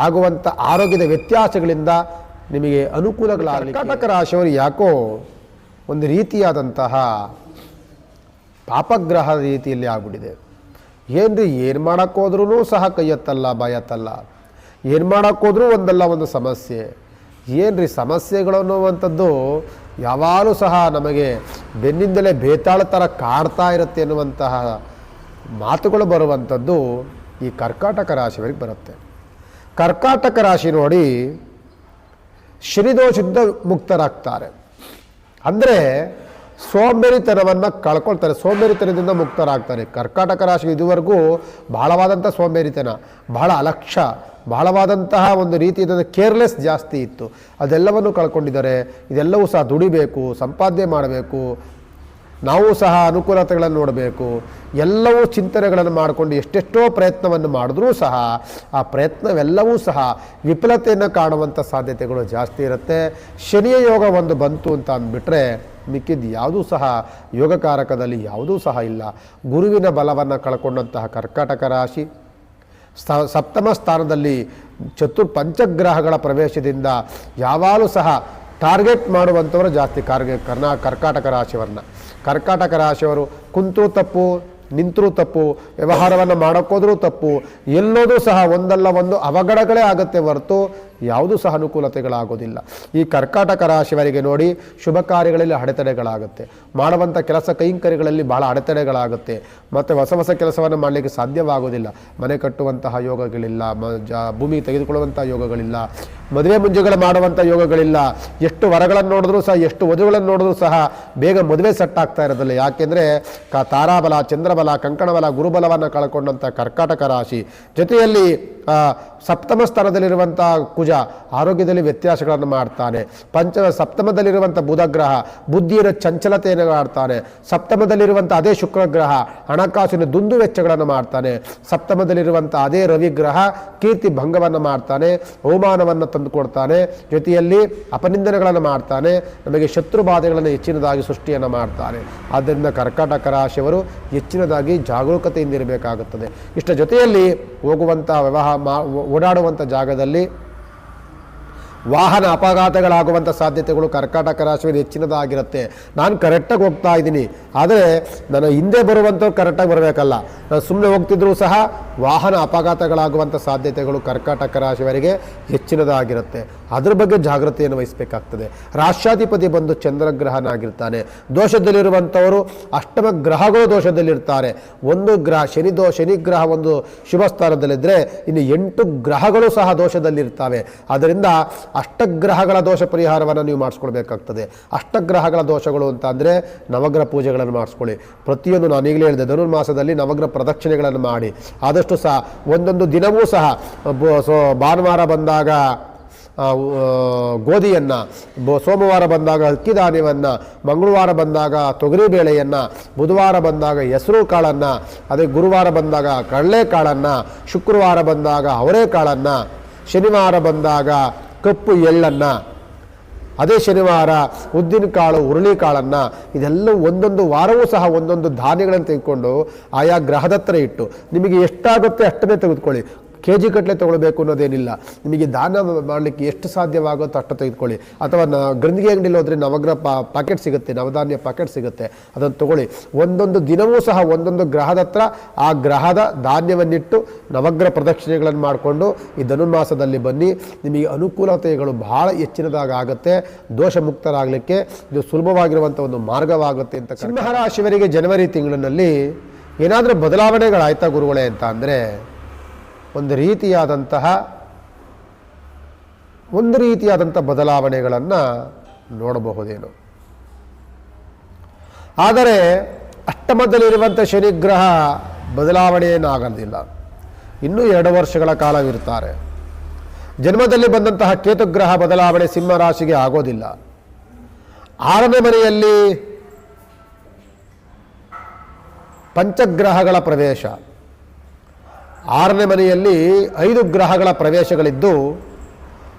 ಆಗುವಂಥ ಆರೋಗ್ಯದ ವ್ಯತ್ಯಾಸಗಳಿಂದ ನಿಮಗೆ ಅನುಕೂಲಗಳಾಗಲಿ. ಕರ್ಕಾಟಕ ರಾಶಿಯವರು ಯಾಕೋ ಒಂದು ರೀತಿಯಾದಂತಹ ಪಾಪಗ್ರಹ ರೀತಿಯಲ್ಲಿ ಆಗ್ಬಿಟ್ಟಿದೆ. ಏನು ಮಾಡೋಕ್ಕೋದ್ರೂ ಸಹ ಕೈಯತ್ತಲ್ಲ, ಬಾಯತ್ತಲ್ಲ. ಏನು ಮಾಡೋಕ್ಕೋದ್ರೂ ಒಂದಲ್ಲ ಒಂದು ಸಮಸ್ಯೆ. ಏನ್ರಿ ಸಮಸ್ಯೆಗಳು ಅನ್ನುವಂಥದ್ದು ಯಾವಾಗಲೂ ಸಹ ನಮಗೆ ಬೆನ್ನಿಂದಲೇ ಬೇತಾಳ ಥರ ಕಾಡ್ತಾ ಇರುತ್ತೆ ಎನ್ನುವಂತಹ ಮಾತುಗಳು ಬರುವಂಥದ್ದು ಈ ಕರ್ಕಾಟಕ ರಾಶಿಯವರಿಗೆ ಬರುತ್ತೆ. ಕರ್ಕಾಟಕ ರಾಶಿ ನೋಡಿ ಶನಿದೋಷದಿಂದ ಮುಕ್ತರಾಗ್ತಾರೆ. ಅಂದರೆ ಸೋಂಬೇರಿತನವನ್ನು ಕಳ್ಕೊಳ್ತಾರೆ, ಸೋಂಬೇರಿತನದಿಂದ ಮುಕ್ತರಾಗ್ತಾರೆ. ಕರ್ಕಾಟಕ ರಾಶಿ ಇದುವರೆಗೂ ಬಹಳವಾದಂಥ ಸೋಂಬೇರಿತನ, ಬಹಳ ಅಲಕ್ಷ್ಯ, ಬಹಳವಾದಂತಹ ಒಂದು ರೀತಿಯಾದ ಕೇರ್ಲೆಸ್ ಜಾಸ್ತಿ ಇತ್ತು. ಅದೆಲ್ಲವನ್ನು ಕಳ್ಕೊಂಡಿದ್ದಾರೆ. ಇದೆಲ್ಲವೂ ಸಹ ದುಡಿಬೇಕು, ಸಂಪಾದನೆ ಮಾಡಬೇಕು, ನಾವು ಸಹ ಅನುಕೂಲತೆಗಳನ್ನು ನೋಡಬೇಕು, ಎಲ್ಲವೂ ಚಿಂತನೆಗಳನ್ನು ಮಾಡಿಕೊಂಡು ಎಷ್ಟೆಷ್ಟೋ ಪ್ರಯತ್ನವನ್ನು ಮಾಡಿದ್ರೂ ಸಹ ಆ ಪ್ರಯತ್ನವೆಲ್ಲವೂ ಸಹ ವಿಫಲತೆಯನ್ನು ಕಾಣುವಂಥ ಸಾಧ್ಯತೆಗಳು ಜಾಸ್ತಿ ಇರುತ್ತೆ. ಶನಿಯ ಯೋಗ ಒಂದು ಬಂತು ಅಂತ ಅಂದ್ಬಿಟ್ರೆ ಮಿಕ್ಕಿದ್ದು ಯಾವುದೂ ಸಹ ಯೋಗಕಾರಕದಲ್ಲಿ ಯಾವುದೂ ಸಹ ಇಲ್ಲ. ಗುರುವಿನ ಬಲವನ್ನು ಕಳ್ಕೊಂಡಂತಹ ಕರ್ಕಾಟಕ ರಾಶಿ ಸಪ್ತಮ ಸ್ಥಾನದಲ್ಲಿ ಪಂಚಗ್ರಹಗಳ ಪ್ರವೇಶದಿಂದ ಯಾವಾಗಲೂ ಸಹ ಟಾರ್ಗೆಟ್ ಮಾಡುವಂಥವರು ಜಾಸ್ತಿ. ಕರ್ಕಾಟಕ ರಾಶಿಯವರನ್ನ, ಕರ್ಕಾಟಕ ರಾಶಿಯವರು ಕುಂತರೂ ತಪ್ಪು, ನಿಂತರೂ ತಪ್ಪು, ವ್ಯವಹಾರವನ್ನು ಮಾಡೋಕ್ಕೋದ್ರೂ ತಪ್ಪು, ಎಲ್ಲೋದೂ ಸಹ ಒಂದಲ್ಲ ಒಂದು ಅವಘಡಗಳೇ ಆಗುತ್ತೆ ಹೊರತು ಯಾವುದೂ ಸಹ ಅನುಕೂಲತೆಗಳಾಗೋದಿಲ್ಲ. ಈ ಕರ್ಕಾಟಕ ರಾಶಿಯವರಿಗೆ ನೋಡಿ ಶುಭ ಕಾರ್ಯಗಳಲ್ಲಿ ಅಡೆತಡೆಗಳಾಗುತ್ತೆ, ಮಾಡುವಂಥ ಕೆಲಸ ಕೈಂಕರ್ಯಗಳಲ್ಲಿ ಭಾಳ ಅಡೆತಡೆಗಳಾಗುತ್ತೆ, ಮತ್ತು ಹೊಸ ಕೆಲಸವನ್ನು ಮಾಡಲಿಕ್ಕೆ ಸಾಧ್ಯವಾಗೋದಿಲ್ಲ. ಮನೆ ಕಟ್ಟುವಂತಹ ಯೋಗಗಳಿಲ್ಲ, ಭೂಮಿ ತೆಗೆದುಕೊಳ್ಳುವಂಥ ಯೋಗಗಳಿಲ್ಲ, ಮದುವೆ ಮುಂಜೆಗಳು ಮಾಡುವಂಥ ಯೋಗಗಳಿಲ್ಲ. ಎಷ್ಟು ವರಗಳನ್ನು ನೋಡಿದ್ರೂ ಸಹ, ಎಷ್ಟು ವಧುಗಳನ್ನು ನೋಡಿದ್ರೂ ಸಹ ಬೇಗ ಮದುವೆ ಸೆಟ್ ಆಗ್ತಾ ಇರೋದಿಲ್ಲ. ಯಾಕೆಂದರೆ ತಾರಾಬಲ, ಚಂದ್ರಬಲ, ಕಂಕಣಬಲ, ಗುರುಬಲವನ್ನು ಕಳ್ಕೊಂಡಂಥ ಕರ್ಕಾಟಕ ರಾಶಿ ಜೊತೆಯಲ್ಲಿ ಸಪ್ತಮ ಸ್ಥಾನದಲ್ಲಿರುವಂಥ ಕುಜ ಆರೋಗ್ಯದಲ್ಲಿ ವ್ಯತ್ಯಾಸಗಳನ್ನು ಮಾಡ್ತಾನೆ. ಸಪ್ತಮದಲ್ಲಿರುವಂಥ ಬುಧಗ್ರಹ ಬುದ್ಧಿಯ ಚಂಚಲತೆಯನ್ನು ಮಾಡ್ತಾನೆ. ಸಪ್ತಮದಲ್ಲಿರುವಂಥ ಅದೇ ಶುಕ್ರಗ್ರಹ ಹಣಕಾಸಿನ ದುಂದು ವೆಚ್ಚಗಳನ್ನು ಮಾಡ್ತಾನೆ. ಸಪ್ತಮದಲ್ಲಿರುವಂಥ ಅದೇ ರವಿಗ್ರಹ ಕೀರ್ತಿ ಭಂಗವನ್ನು ಮಾಡ್ತಾನೆ, ಅವಮಾನವನ್ನು ತಂದುಕೊಡ್ತಾನೆ, ಜೊತೆಯಲ್ಲಿ ಅಪನಿಂದನೆಗಳನ್ನು ಮಾಡ್ತಾನೆ, ನಮಗೆ ಶತ್ರು ಬಾಧೆಗಳನ್ನು ಹೆಚ್ಚಿನದಾಗಿ ಸೃಷ್ಟಿಯನ್ನು ಮಾಡ್ತಾನೆ. ಆದ್ದರಿಂದ ಕರ್ಕಾಟಕ ರಾಶಿಯವರು ಹೆಚ್ಚಿನದಾಗಿ ಜಾಗರೂಕತೆಯಿಂದ ಇರಬೇಕಾಗುತ್ತದೆ. ಇಷ್ಟ ಜೊತೆಯಲ್ಲಿ ಹೋಗುವಂಥ ಓಡಾಡುವಂಥ ಜಾಗದಲ್ಲಿ ವಾಹನ ಅಪಘಾತಗಳಾಗುವಂಥ ಸಾಧ್ಯತೆಗಳು ಕರ್ಕಾಟಕ ರಾಶಿಯಲ್ಲಿ ಹೆಚ್ಚಿನದಾಗಿರುತ್ತೆ. ನಾನು ಕರೆಕ್ಟಾಗಿ ಹೋಗ್ತಾ ಇದ್ದೀನಿ, ಆದರೆ ನಾನು ಹಿಂದೆ ಬರುವಂಥವ್ರು ಕರೆಕ್ಟಾಗಿ ಬರಬೇಕಲ್ಲ, ನಾನು ಸುಮ್ಮನೆ ಹೋಗ್ತಿದ್ರೂ ಸಹ ವಾಹನ ಅಪಘಾತಗಳಾಗುವಂಥ ಸಾಧ್ಯತೆಗಳು ಕರ್ಕಾಟಕ ರಾಶಿಯವರಿಗೆ ಹೆಚ್ಚಿನದಾಗಿರುತ್ತೆ. ಅದ್ರ ಬಗ್ಗೆ ಜಾಗೃತಿಯನ್ನು ವಹಿಸಬೇಕಾಗ್ತದೆ. ರಾಷ್ಟ್ರಾಧಿಪತಿ ಬಂದು ಚಂದ್ರಗ್ರಹನಾಗಿರ್ತಾನೆ. ದೋಷದಲ್ಲಿರುವಂಥವರು ಅಷ್ಟಮ ಗ್ರಹಗಳು ದೋಷದಲ್ಲಿರ್ತಾರೆ. ಒಂದು ಗ್ರಹ ಶನಿಗ್ರಹ ಒಂದು ಶುಭ ಸ್ಥಾನದಲ್ಲಿದ್ದರೆ ಇನ್ನು 8 ಗ್ರಹಗಳು ಸಹ ದೋಷದಲ್ಲಿರ್ತವೆ. ಆದ್ದರಿಂದ ಅಷ್ಟಗ್ರಹಗಳ ದೋಷ ಪರಿಹಾರವನ್ನು ನೀವು ಮಾಡಿಸ್ಕೊಳ್ಬೇಕಾಗ್ತದೆ. ಅಷ್ಟಗ್ರಹಗಳ ದೋಷಗಳು ಅಂತ ಅಂದರೆ ನವಗ್ರಹ ಪೂಜೆಗಳನ್ನು ಮಾಡಿಸ್ಕೊಳ್ಳಿ. ಪ್ರತಿಯೊಂದು ನಾನು ಈಗಲೇ ಹೇಳಿದೆ, ಧನುರ್ಮಾಸದಲ್ಲಿ ನವಗ್ರಹ ಪ್ರದಕ್ಷಿಣೆಗಳನ್ನು ಮಾಡಿ. ಆದಷ್ಟು ಸಹ ಒಂದೊಂದು ದಿನವೂ ಸಹ ಭಾನುವಾರ ಬಂದಾಗ ಗೋಧಿಯನ್ನು, ಸೋಮವಾರ ಬಂದಾಗ ಅಕ್ಕಿ ಧಾನ್ಯವನ್ನು, ಮಂಗಳವಾರ ಬಂದಾಗ ತೊಗರಿಬೇಳೆಯನ್ನು, ಬುಧವಾರ ಬಂದಾಗ ಹೆಸರು ಕಾಳನ್ನು, ಅದೇ ಗುರುವಾರ ಬಂದಾಗ ಕಡಲೆಕಾಳನ್ನು, ಶುಕ್ರವಾರ ಬಂದಾಗ ಅವರೆಕಾಳನ್ನು, ಶನಿವಾರ ಬಂದಾಗ ಕಪ್ಪು ಎಳ್ಳನ್ನು, ಅದೇ ಶನಿವಾರ ಉದ್ದಿನಕಾಳು, ಹುರುಳಿಕಾಳನ್ನು, ಇದೆಲ್ಲ ಒಂದೊಂದು ವಾರವೂ ಸಹ ಒಂದೊಂದು ಧಾನ್ಯಗಳನ್ನು ತೆಗೆದುಕೊಂಡು ಆಯಾ ಗ್ರಹದ ಹತ್ರ ಇಟ್ಟು ನಿಮಗೆ ಎಷ್ಟಾಗುತ್ತೆ ಅಷ್ಟನ್ನೇ ತೆಗೆದುಕೊಳ್ಳಿ. ಕೆ ಜಿ ಗಟ್ಟಲೆ ತೊಗೊಳ್ಬೇಕು ಅನ್ನೋದೇನಿಲ್ಲ. ನಿಮಗೆ ದಾನ ಮಾಡಲಿಕ್ಕೆ ಎಷ್ಟು ಸಾಧ್ಯವಾಗುತ್ತೋ ಅಷ್ಟು ತೆಗೆದುಕೊಳ್ಳಿ. ಅಥವಾ ಗಂಜಿಗೆ ಅಂಗಡಿಲಿ ಹೋದರೆ ನವಗ್ರಹ ಪ್ಯಾಕೆಟ್ ಸಿಗುತ್ತೆ, ನವಧಾನ್ಯ ಪ್ಯಾಕೆಟ್ ಸಿಗುತ್ತೆ, ಅದನ್ನು ತೊಗೊಳ್ಳಿ. ಒಂದೊಂದು ದಿನವೂ ಸಹ ಒಂದೊಂದು ಗ್ರಹದ ಹತ್ರ ಆ ಗ್ರಹದ ಧಾನ್ಯವನ್ನಿಟ್ಟು ನವಗ್ರಹ ಪ್ರದಕ್ಷಿಣೆಗಳನ್ನು ಮಾಡಿಕೊಂಡು ಈ ಧನುರ್ಮಾಸದಲ್ಲಿ ಬನ್ನಿ. ನಿಮಗೆ ಅನುಕೂಲತೆಗಳು ಬಹಳ ಹೆಚ್ಚಿನದಾಗಿ ಆಗುತ್ತೆ. ದೋಷ ಮುಕ್ತರಾಗಲಿಕ್ಕೆ ಇದು ಸುಲಭವಾಗಿರುವಂಥ ಒಂದು ಮಾರ್ಗವಾಗುತ್ತೆ ಅಂತ. ಸಿಂಹರಾಶಿಯವರಿಗೆ ಜನವರಿ ತಿಂಗಳಿನಲ್ಲಿ ಏನಾದರೂ ಬದಲಾವಣೆಗಳಾಯ್ತಾ ಗುರುಗಳೇ ಅಂತ ಅಂದರೆ ಒಂದು ರೀತಿಯಾದಂಥ ಬದಲಾವಣೆಗಳನ್ನು ನೋಡಬಹುದೇನು. ಆದರೆ ಅಷ್ಟಮದಲ್ಲಿರುವಂಥ ಶನಿಗ್ರಹ ಬದಲಾವಣೆಯೇನಾಗಲಿಲ್ಲ. ಇನ್ನೂ 2 ವರ್ಷಗಳ ಕಾಲವಿರ್ತಾರೆ. ಜನ್ಮದಲ್ಲಿ ಬಂದಂತಹ ಕೇತುಗ್ರಹ ಬದಲಾವಣೆ ಸಿಂಹರಾಶಿಗೆ ಆಗೋದಿಲ್ಲ. 6ನೇ ಮನೆಯಲ್ಲಿ ಪಂಚಗ್ರಹಗಳ ಪ್ರವೇಶ, 6ನೇ ಮನೆಯಲ್ಲಿ 5 ಗ್ರಹಗಳ ಪ್ರವೇಶಗಳಿದ್ದು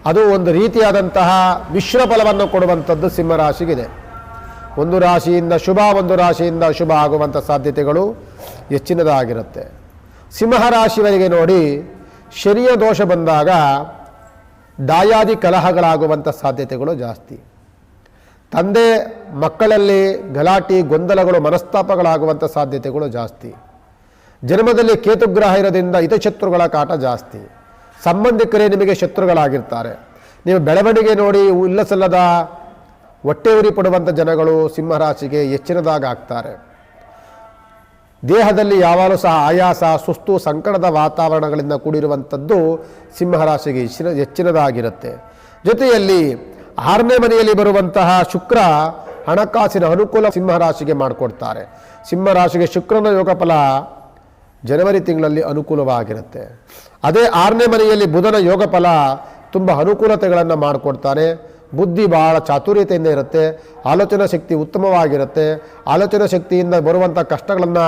ಅದು ಒಂದು ರೀತಿಯಾದಂತಹ ಮಿಶ್ರ ಫಲವನ್ನು ಕೊಡುವಂಥದ್ದು ಸಿಂಹರಾಶಿಗಿದೆ. ಒಂದು ರಾಶಿಯಿಂದ ಶುಭ, ಒಂದು ರಾಶಿಯಿಂದ ಅಶುಭ ಆಗುವಂಥ ಸಾಧ್ಯತೆಗಳು ಹೆಚ್ಚಿನದಾಗಿರುತ್ತೆ. ಸಿಂಹರಾಶಿಯವರಿಗೆ ನೋಡಿ, ಶನಿಯ ದೋಷ ಬಂದಾಗ ದಾಯಾದಿ ಕಲಹಗಳಾಗುವಂಥ ಸಾಧ್ಯತೆಗಳು ಜಾಸ್ತಿ. ತಂದೆ ಮಕ್ಕಳಲ್ಲಿ ಗಲಾಟೆ, ಗೊಂದಲಗಳು, ಮನಸ್ತಾಪಗಳಾಗುವಂಥ ಸಾಧ್ಯತೆಗಳು ಜಾಸ್ತಿ. ಜನ್ಮದಲ್ಲಿ ಕೇತುಗ್ರಹ ಇರೋದ್ರಿಂದ ಹಿತಶತ್ರುಗಳ ಕಾಟ ಜಾಸ್ತಿ. ಸಂಬಂಧಿಕರೇ ನಿಮಗೆ ಶತ್ರುಗಳಾಗಿರ್ತಾರೆ. ನೀವು ಬೆಳವಣಿಗೆ ನೋಡಿ ಇಲ್ಲಸಲ್ಲದ ಹೊಟ್ಟೆ ಉರಿ ಪಡುವಂಥ ಜನಗಳು ಸಿಂಹರಾಶಿಗೆ ಹೆಚ್ಚಿನದಾಗಿ ಆಗ್ತಾರೆ. ದೇಹದಲ್ಲಿ ಯಾವಾಗಲೂ ಸಹ ಆಯಾಸ, ಸುಸ್ತು, ಸಂಕಟದ ವಾತಾವರಣಗಳಿಂದ ಕೂಡಿರುವಂಥದ್ದು ಸಿಂಹರಾಶಿಗೆ ಹೆಚ್ಚಿನದಾಗಿರುತ್ತೆ. ಜೊತೆಯಲ್ಲಿ 6ನೇ ಮನೆಯಲ್ಲಿ ಬರುವಂತಹ ಶುಕ್ರ ಹಣಕಾಸಿನ ಅನುಕೂಲ ಸಿಂಹರಾಶಿಗೆ ಮಾಡಿಕೊಡ್ತಾರೆ. ಸಿಂಹರಾಶಿಗೆ ಶುಕ್ರನ ಯೋಗ ಫಲ ಜನವರಿ ತಿಂಗಳಲ್ಲಿ ಅನುಕೂಲವಾಗಿರುತ್ತೆ. ಅದೇ 6ನೇ ಮನೆಯಲ್ಲಿ ಬುಧನ ಯೋಗ ಫಲ ತುಂಬ ಅನುಕೂಲತೆಗಳನ್ನು ಮಾಡಿಕೊಡ್ತಾನೆ. ಬುದ್ಧಿ ಬಹಳ ಚಾತುರ್ಯತೆಯಿಂದ ಇರುತ್ತೆ. ಆಲೋಚನಾ ಶಕ್ತಿ ಉತ್ತಮವಾಗಿರುತ್ತೆ. ಆಲೋಚನಾ ಶಕ್ತಿಯಿಂದ ಬರುವಂಥ ಕಷ್ಟಗಳನ್ನು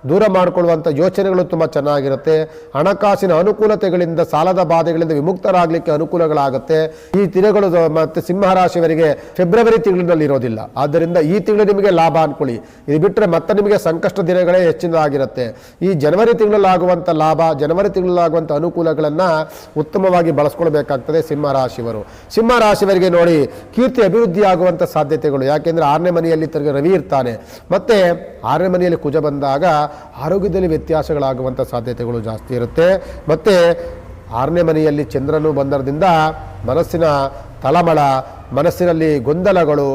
ದೂರ ಮಾಡಿಕೊಳ್ಳುವಂಥ ಯೋಚನೆಗಳು ತುಂಬ ಚೆನ್ನಾಗಿರುತ್ತೆ. ಹಣಕಾಸಿನ ಅನುಕೂಲತೆಗಳಿಂದ, ಸಾಲದ ಬಾಧೆಗಳಿಂದ ವಿಮುಕ್ತರಾಗಲಿಕ್ಕೆ ಅನುಕೂಲಗಳಾಗುತ್ತೆ. ಈ ತಿಂಗಳು ಮತ್ತು ಸಿಂಹರಾಶಿಯವರಿಗೆ ಫೆಬ್ರವರಿ ತಿಂಗಳಿನಲ್ಲಿ ಇರೋದಿಲ್ಲ. ಆದ್ದರಿಂದ ಈ ತಿಂಗಳು ನಿಮಗೆ ಲಾಭ ಅಂದ್ಕೊಳ್ಳಿ. ಇದು ಬಿಟ್ಟರೆ ಮತ್ತೆ ನಿಮಗೆ ಸಂಕಷ್ಟ ದಿನಗಳೇ ಹೆಚ್ಚಿನದಾಗಿರುತ್ತೆ. ಈ ಜನವರಿ ತಿಂಗಳಲ್ಲಾಗುವಂಥ ಲಾಭ, ಜನವರಿ ತಿಂಗಳಲ್ಲಾಗುವಂಥ ಅನುಕೂಲಗಳನ್ನು ಉತ್ತಮವಾಗಿ ಬಳಸ್ಕೊಳ್ಬೇಕಾಗ್ತದೆ ಸಿಂಹರಾಶಿಯವರು. ಸಿಂಹರಾಶಿಯವರಿಗೆ ನೋಡಿ, ಕೀರ್ತಿ ಅಭಿವೃದ್ಧಿ ಆಗುವಂಥ ಸಾಧ್ಯತೆಗಳು. ಯಾಕೆಂದರೆ 6ನೇ ಮನೆಯಲ್ಲಿ ರವಿ ಇರ್ತಾನೆ. ಮತ್ತು 6ನೇ ಮನೆಯಲ್ಲಿ ಕುಜ ಬಂದಾಗ ಆರೋಗ್ಯದಲ್ಲಿ ವ್ಯತ್ಯಾಸಗಳಾಗುವಂಥ ಸಾಧ್ಯತೆಗಳು ಜಾಸ್ತಿ ಇರುತ್ತೆ. ಮತ್ತು 6ನೇ ಮನೆಯಲ್ಲಿ ಚಂದ್ರನು ಬಂದರಿಂದ ಮನಸ್ಸಿನ ತಳಮಳ, ಮನಸ್ಸಿನಲ್ಲಿ ಗೊಂದಲಗಳು,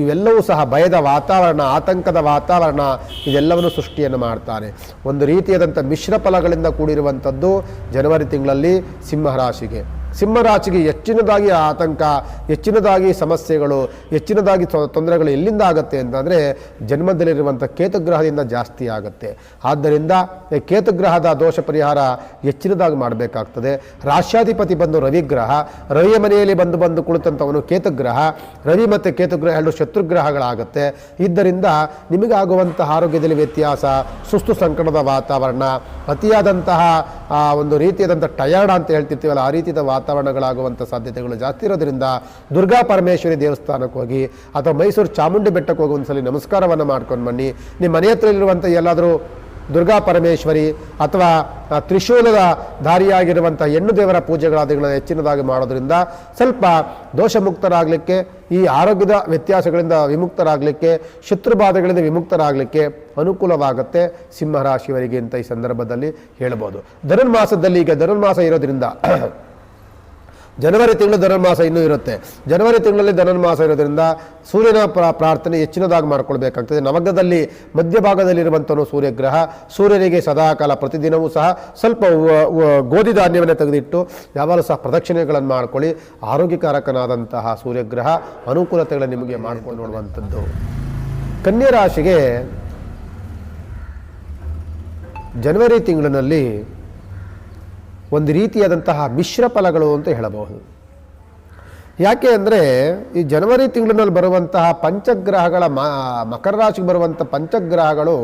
ಇವೆಲ್ಲವೂ ಸಹ ಭಯದ ವಾತಾವರಣ, ಆತಂಕದ ವಾತಾವರಣ, ಇದೆಲ್ಲವನ್ನು ಸೃಷ್ಟಿಯನ್ನು ಮಾಡ್ತಾನೆ. ಒಂದು ರೀತಿಯಾದಂಥ ಮಿಶ್ರ ಫಲಗಳಿಂದ ಕೂಡಿರುವಂಥದ್ದು ಜನವರಿ ತಿಂಗಳಲ್ಲಿ ಸಿಂಹರಾಶಿಗೆ. ಸಿಂಹರಾಶಿಗೆ ಹೆಚ್ಚಿನದಾಗಿ ಆತಂಕ, ಹೆಚ್ಚಿನದಾಗಿ ಸಮಸ್ಯೆಗಳು, ಹೆಚ್ಚಿನದಾಗಿ ತೊಂದರೆಗಳು ಎಲ್ಲಿಂದ ಆಗುತ್ತೆ ಅಂತಂದರೆ ಜನ್ಮದಲ್ಲಿರುವಂಥ ಕೇತುಗ್ರಹದಿಂದ ಜಾಸ್ತಿ ಆಗುತ್ತೆ. ಆದ್ದರಿಂದ ಕೇತುಗ್ರಹದ ದೋಷ ಪರಿಹಾರ ಹೆಚ್ಚಿನದಾಗಿ ಮಾಡಬೇಕಾಗ್ತದೆ. ರಾಶ್ಯಾಧಿಪತಿ ಬಂದು ರವಿಗ್ರಹ, ರವಿಯ ಮನೆಯಲ್ಲಿ ಬಂದು ಕುಳಿತಂಥವನು ಕೇತುಗ್ರಹ. ರವಿ ಮತ್ತು ಕೇತುಗ್ರಹ 2 ಶತ್ರುಗ್ರಹಗಳಾಗುತ್ತೆ. ಇದರಿಂದ ನಿಮಗಾಗುವಂತಹ ಆರೋಗ್ಯದಲ್ಲಿ ವ್ಯತ್ಯಾಸ, ಸುಸ್ತು ಸಂಕಟದ ವಾತಾವರಣ, ಅತಿಯಾದಂತಹ ಒಂದು ರೀತಿಯಾದಂಥ ಟಯರ್ಡ್ ಅಂತ ಹೇಳ್ತಿರ್ತೀವಲ್ಲ, ಆ ರೀತಿಯ ವಾತಾವರಣಗಳಾಗುವಂಥ ಸಾಧ್ಯತೆಗಳು ಜಾಸ್ತಿ ಇರೋದ್ರಿಂದ ದುರ್ಗಾ ಪರಮೇಶ್ವರಿ ದೇವಸ್ಥಾನಕ್ಕೆ ಹೋಗಿ ಅಥವಾ ಮೈಸೂರು ಚಾಮುಂಡಿ ಬೆಟ್ಟಕ್ಕೆ ಹೋಗಿ ಒಂದ್ಸಲಿ ನಮಸ್ಕಾರವನ್ನು ಮಾಡ್ಕೊಂಡು ಬನ್ನಿ. ನಿಮ್ಮ ಮನೆ ಹತ್ರ ಇರುವಂಥ ಎಲ್ಲಾದರೂ ದುರ್ಗಾ ಪರಮೇಶ್ವರಿ ಅಥವಾ ತ್ರಿಶೂಲದ ಧಾರಿಯಾಗಿರುವಂಥ ಹೆಣ್ಣು ದೇವರ ಪೂಜೆಗಳಾದಿಗಳನ್ನು ಹೆಚ್ಚಿನದಾಗಿ ಮಾಡೋದ್ರಿಂದ ಸ್ವಲ್ಪ ದೋಷ ಮುಕ್ತರಾಗಲಿಕ್ಕೆ, ಈ ಆರೋಗ್ಯದ ವ್ಯತ್ಯಾಸಗಳಿಂದ ವಿಮುಕ್ತರಾಗಲಿಕ್ಕೆ, ಶತ್ರುಬಾಧೆಗಳಿಂದ ವಿಮುಕ್ತರಾಗಲಿಕ್ಕೆ ಅನುಕೂಲವಾಗುತ್ತೆ ಸಿಂಹರಾಶಿಯವರಿಗೆ ಅಂತ ಈ ಸಂದರ್ಭದಲ್ಲಿ ಹೇಳ್ಬೋದು. ಧನುರ್ಮಾಸದಲ್ಲಿ ಈಗ ಧನುರ್ಮಾಸ ಇರೋದ್ರಿಂದ ಜನವರಿ ತಿಂಗಳು ಧನುರ್ಮಾಸ ಇನ್ನೂ ಇರುತ್ತೆ. ಜನವರಿ ತಿಂಗಳಲ್ಲಿ ಧನುರ್ಮಾಸ ಇರೋದ್ರಿಂದ ಸೂರ್ಯನ ಪ್ರಾರ್ಥನೆ ಹೆಚ್ಚಿನದಾಗಿ ಮಾಡ್ಕೊಳ್ಬೇಕಾಗ್ತದೆ. ನವಗ್ರಹದಲ್ಲಿ ಮಧ್ಯಭಾಗದಲ್ಲಿರುವಂಥವನು ಸೂರ್ಯಗ್ರಹ. ಸೂರ್ಯನಿಗೆ ಸದಾಕಾಲ ಪ್ರತಿದಿನವೂ ಸಹ ಸ್ವಲ್ಪ ಗೋಧಿ ಧಾನ್ಯವನ್ನು ತೆಗೆದಿಟ್ಟು ಯಾವಾಗಲೂ ಸಹ ಪ್ರದಕ್ಷಿಣೆಗಳನ್ನು ಮಾಡ್ಕೊಳ್ಳಿ. ಆರೋಗ್ಯಕಾರಕನಾದಂತಹ ಸೂರ್ಯಗ್ರಹ ಅನುಕೂಲತೆಗಳನ್ನು ನಿಮಗೆ ಮಾಡ್ಕೊಂಡು ನೋಡುವಂಥದ್ದು. ಕನ್ಯಾ ರಾಶಿಗೆ ಜನವರಿ ತಿಂಗಳಿನಲ್ಲಿ ಒಂದು ರೀತಿಯಾದಂತಹ ಮಿಶ್ರ ಫಲಗಳು ಅಂತ ಹೇಳಬಹುದು. ಯಾಕೆ ಅಂದರೆ ಈ ಜನವರಿ ತಿಂಗಳಿನಲ್ಲಿ ಬರುವಂತಹ ಪಂಚಗ್ರಹಗಳ ಮಕರ ರಾಶಿಗೆ ಬರುವಂಥ ಪಂಚಗ್ರಹಗಳು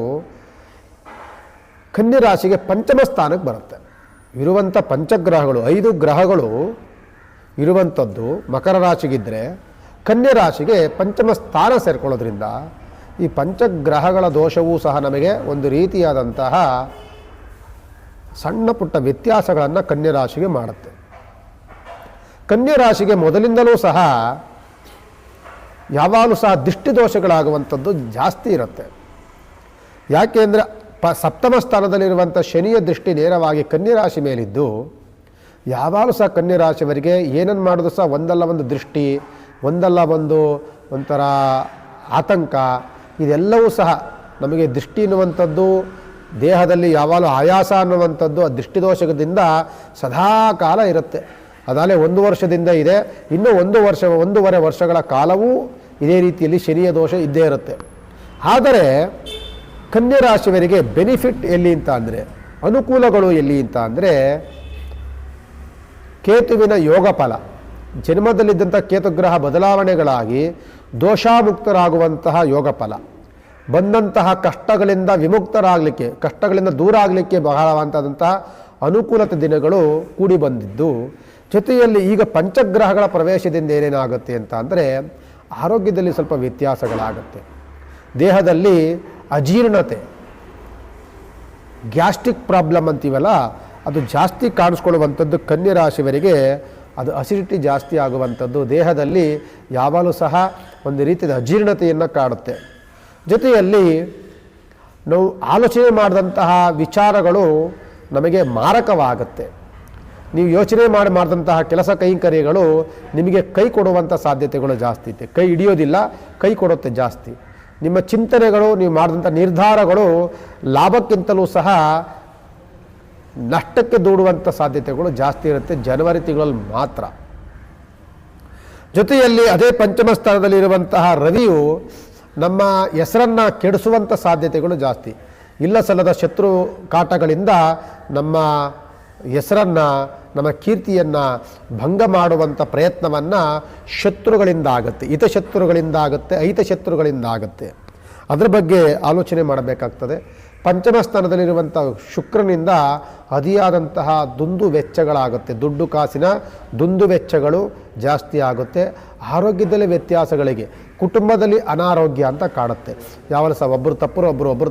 ಕನ್ಯಾ ರಾಶಿಗೆ ಪಂಚಮ ಸ್ಥಾನಕ್ಕೆ ಬರುತ್ತೆ. ಇರುವಂಥ ಪಂಚಗ್ರಹಗಳು 5 ಗ್ರಹಗಳು ಇರುವಂಥದ್ದು ಮಕರ ರಾಶಿಗಿದ್ದರೆ ಕನ್ಯಾ ರಾಶಿಗೆ ಪಂಚಮ ಸ್ಥಾನ ಸೇರ್ಕೊಳ್ಳೋದ್ರಿಂದ ಈ ಪಂಚಗ್ರಹಗಳ ದೋಷವೂ ಸಹ ನಮಗೆ ಒಂದು ರೀತಿಯಾದಂತಹ ಸಣ್ಣ ಪುಟ್ಟ ವ್ಯತ್ಯಾಸಗಳನ್ನು ಕನ್ಯಾ ರಾಶಿಗೆ ಮಾಡುತ್ತೆ. ಕನ್ಯಾ ರಾಶಿಗೆ ಮೊದಲಿಂದಲೂ ಸಹ ಯಾವಾಗಲೂ ಸಹ ದೃಷ್ಟಿ ದೋಷಗಳಾಗುವಂಥದ್ದು ಜಾಸ್ತಿ ಇರುತ್ತೆ. ಯಾಕೆ ಅಂದರೆ ಸಪ್ತಮ ಸ್ಥಾನದಲ್ಲಿರುವಂಥ ಶನಿಯ ದೃಷ್ಟಿ ನೇರವಾಗಿ ಕನ್ಯಾ ರಾಶಿ ಮೇಲಿದ್ದು ಯಾವಾಗಲೂ ಸಹ ಕನ್ಯಾ ರಾಶಿಯವರಿಗೆ ಏನನ್ನು ಮಾಡೋದು ಸಹ ಒಂದಲ್ಲ ಒಂದು ದೃಷ್ಟಿ, ಒಂದಲ್ಲ ಒಂದು ಒಂಥರ ಆತಂಕ, ಇದೆಲ್ಲವೂ ಸಹ ನಮಗೆ ದೃಷ್ಟಿ ಅನ್ನುವಂಥದ್ದು ದೇಹದಲ್ಲಿ ಯಾವಾಗಲೂ ಆಯಾಸ ಅನ್ನುವಂಥದ್ದು ಆ ದೃಷ್ಟಿದೋಷದಿಂದ ಸದಾ ಕಾಲ ಇರುತ್ತೆ. ಅದಾಗಲೇ 1 ವರ್ಷದಿಂದ ಇದೆ, ಇನ್ನೂ 1.5 ವರ್ಷಗಳ ಕಾಲವೂ ಇದೇ ರೀತಿಯಲ್ಲಿ ಶನಿಯ ದೋಷ ಇದ್ದೇ ಇರುತ್ತೆ. ಆದರೆ ಕನ್ಯಾ ರಾಶಿಯವರಿಗೆ ಬೆನಿಫಿಟ್ ಎಲ್ಲಿ ಅಂತ ಅಂದರೆ, ಅನುಕೂಲಗಳು ಎಲ್ಲಿ ಅಂತ ಅಂದರೆ, ಕೇತುವಿನ ಯೋಗ ಫಲ, ಜನ್ಮದಲ್ಲಿದ್ದಂಥ ಕೇತುಗ್ರಹ ಬದಲಾವಣೆಗಳಾಗಿ ದೋಷಾಮುಕ್ತರಾಗುವಂತಹ ಯೋಗ ಫಲ, ಬಂದಂತಹ ಕಷ್ಟಗಳಿಂದ ವಿಮುಕ್ತರಾಗಲಿಕ್ಕೆ, ಕಷ್ಟಗಳಿಂದ ದೂರ ಆಗಲಿಕ್ಕೆ ಬಹಳವಂತಾದಂತಹ ಅನುಕೂಲತೆ ದಿನಗಳು ಕೂಡಿ ಬಂದಿದ್ದು, ಜೊತೆಯಲ್ಲಿ ಈಗ ಪಂಚಗ್ರಹಗಳ ಪ್ರವೇಶದಿಂದ ಏನೇನಾಗುತ್ತೆ ಅಂತ ಅಂದರೆ ಆರೋಗ್ಯದಲ್ಲಿ ಸ್ವಲ್ಪ ವ್ಯತ್ಯಾಸಗಳಾಗುತ್ತೆ. ದೇಹದಲ್ಲಿ ಅಜೀರ್ಣತೆ, ಗ್ಯಾಸ್ಟ್ರಿಕ್ ಪ್ರಾಬ್ಲಮ್ ಅಂತೀವಲ್ಲ, ಅದು ಜಾಸ್ತಿ ಕಾಣಿಸ್ಕೊಳ್ಳುವಂಥದ್ದು ಕನ್ಯಾ ರಾಶಿಯವರಿಗೆ. ಅದು ಅಸಿಡಿಟಿ ಜಾಸ್ತಿ ಆಗುವಂಥದ್ದು, ದೇಹದಲ್ಲಿ ಯಾವಾಗಲೂ ಸಹ ಒಂದು ರೀತಿಯ ಅಜೀರ್ಣತೆಯನ್ನು ಕಾಡುತ್ತೆ. ಜೊತೆಯಲ್ಲಿ ನಾವು ಆಲೋಚನೆ ಮಾಡಿದಂತಹ ವಿಚಾರಗಳು ನಮಗೆ ಮಾರಕವಾಗುತ್ತೆ. ನೀವು ಯೋಚನೆ ಮಾಡಿದಂತಹ ಕೆಲಸ ಕೈಂಕರ್ಯಗಳು ನಿಮಗೆ ಕೈ ಕೊಡುವಂಥ ಸಾಧ್ಯತೆಗಳು ಜಾಸ್ತಿ ಇದೆ. ಕೈ ಹಿಡಿಯೋದಿಲ್ಲ, ಕೈ ಕೊಡುತ್ತೆ ಜಾಸ್ತಿ. ನಿಮ್ಮ ಚಿಂತನೆಗಳು, ನೀವು ಮಾಡಿದಂಥ ನಿರ್ಧಾರಗಳು ಲಾಭಕ್ಕಿಂತಲೂ ಸಹ ನಷ್ಟಕ್ಕೆ ದೂಡುವಂಥ ಸಾಧ್ಯತೆಗಳು ಜಾಸ್ತಿ ಇರುತ್ತೆ ಜನವರಿ ತಿಂಗಳಲ್ಲಿ ಮಾತ್ರ. ಜೊತೆಯಲ್ಲಿ ಅದೇ ಪಂಚಮ ಸ್ಥಾನದಲ್ಲಿರುವಂತಹ ರವಿಯು ನಮ್ಮ ಹೆಸರನ್ನು ಕೆಡಿಸುವಂಥ ಸಾಧ್ಯತೆಗಳು ಜಾಸ್ತಿ. ಇಲ್ಲ ಸಲ್ಲದ ಶತ್ರು ಕಾಟಗಳಿಂದ ನಮ್ಮ ಹೆಸರನ್ನು, ನಮ್ಮ ಕೀರ್ತಿಯನ್ನು ಭಂಗ ಮಾಡುವಂಥ ಪ್ರಯತ್ನವನ್ನು ಶತ್ರುಗಳಿಂದ ಆಗುತ್ತೆ, ಹಿತಶತ್ರುಗಳಿಂದ ಆಗುತ್ತೆ, ಅಹಿತಶತ್ರುಗಳಿಂದ ಆಗುತ್ತೆ. ಅದರ ಬಗ್ಗೆ ಆಲೋಚನೆ ಮಾಡಬೇಕಾಗ್ತದೆ. ಪಂಚಮ ಸ್ಥಾನದಲ್ಲಿರುವಂಥ ಶುಕ್ರನಿಂದ ಅತಿಯಾದಂತಹ ದುಂದು ವೆಚ್ಚಗಳಾಗುತ್ತೆ, ದುಡ್ಡು ಕಾಸಿನ ದುಂದು ವೆಚ್ಚಗಳು ಜಾಸ್ತಿ ಆಗುತ್ತೆ. ಆರೋಗ್ಯದಲ್ಲಿ ವ್ಯತ್ಯಾಸಗಳಿಗೆ, ಕುಟುಂಬದಲ್ಲಿ ಅನಾರೋಗ್ಯ ಅಂತ ಕಾಡುತ್ತೆ. ಯಾವಾಗ ಸಹ ಒಬ್ಬರು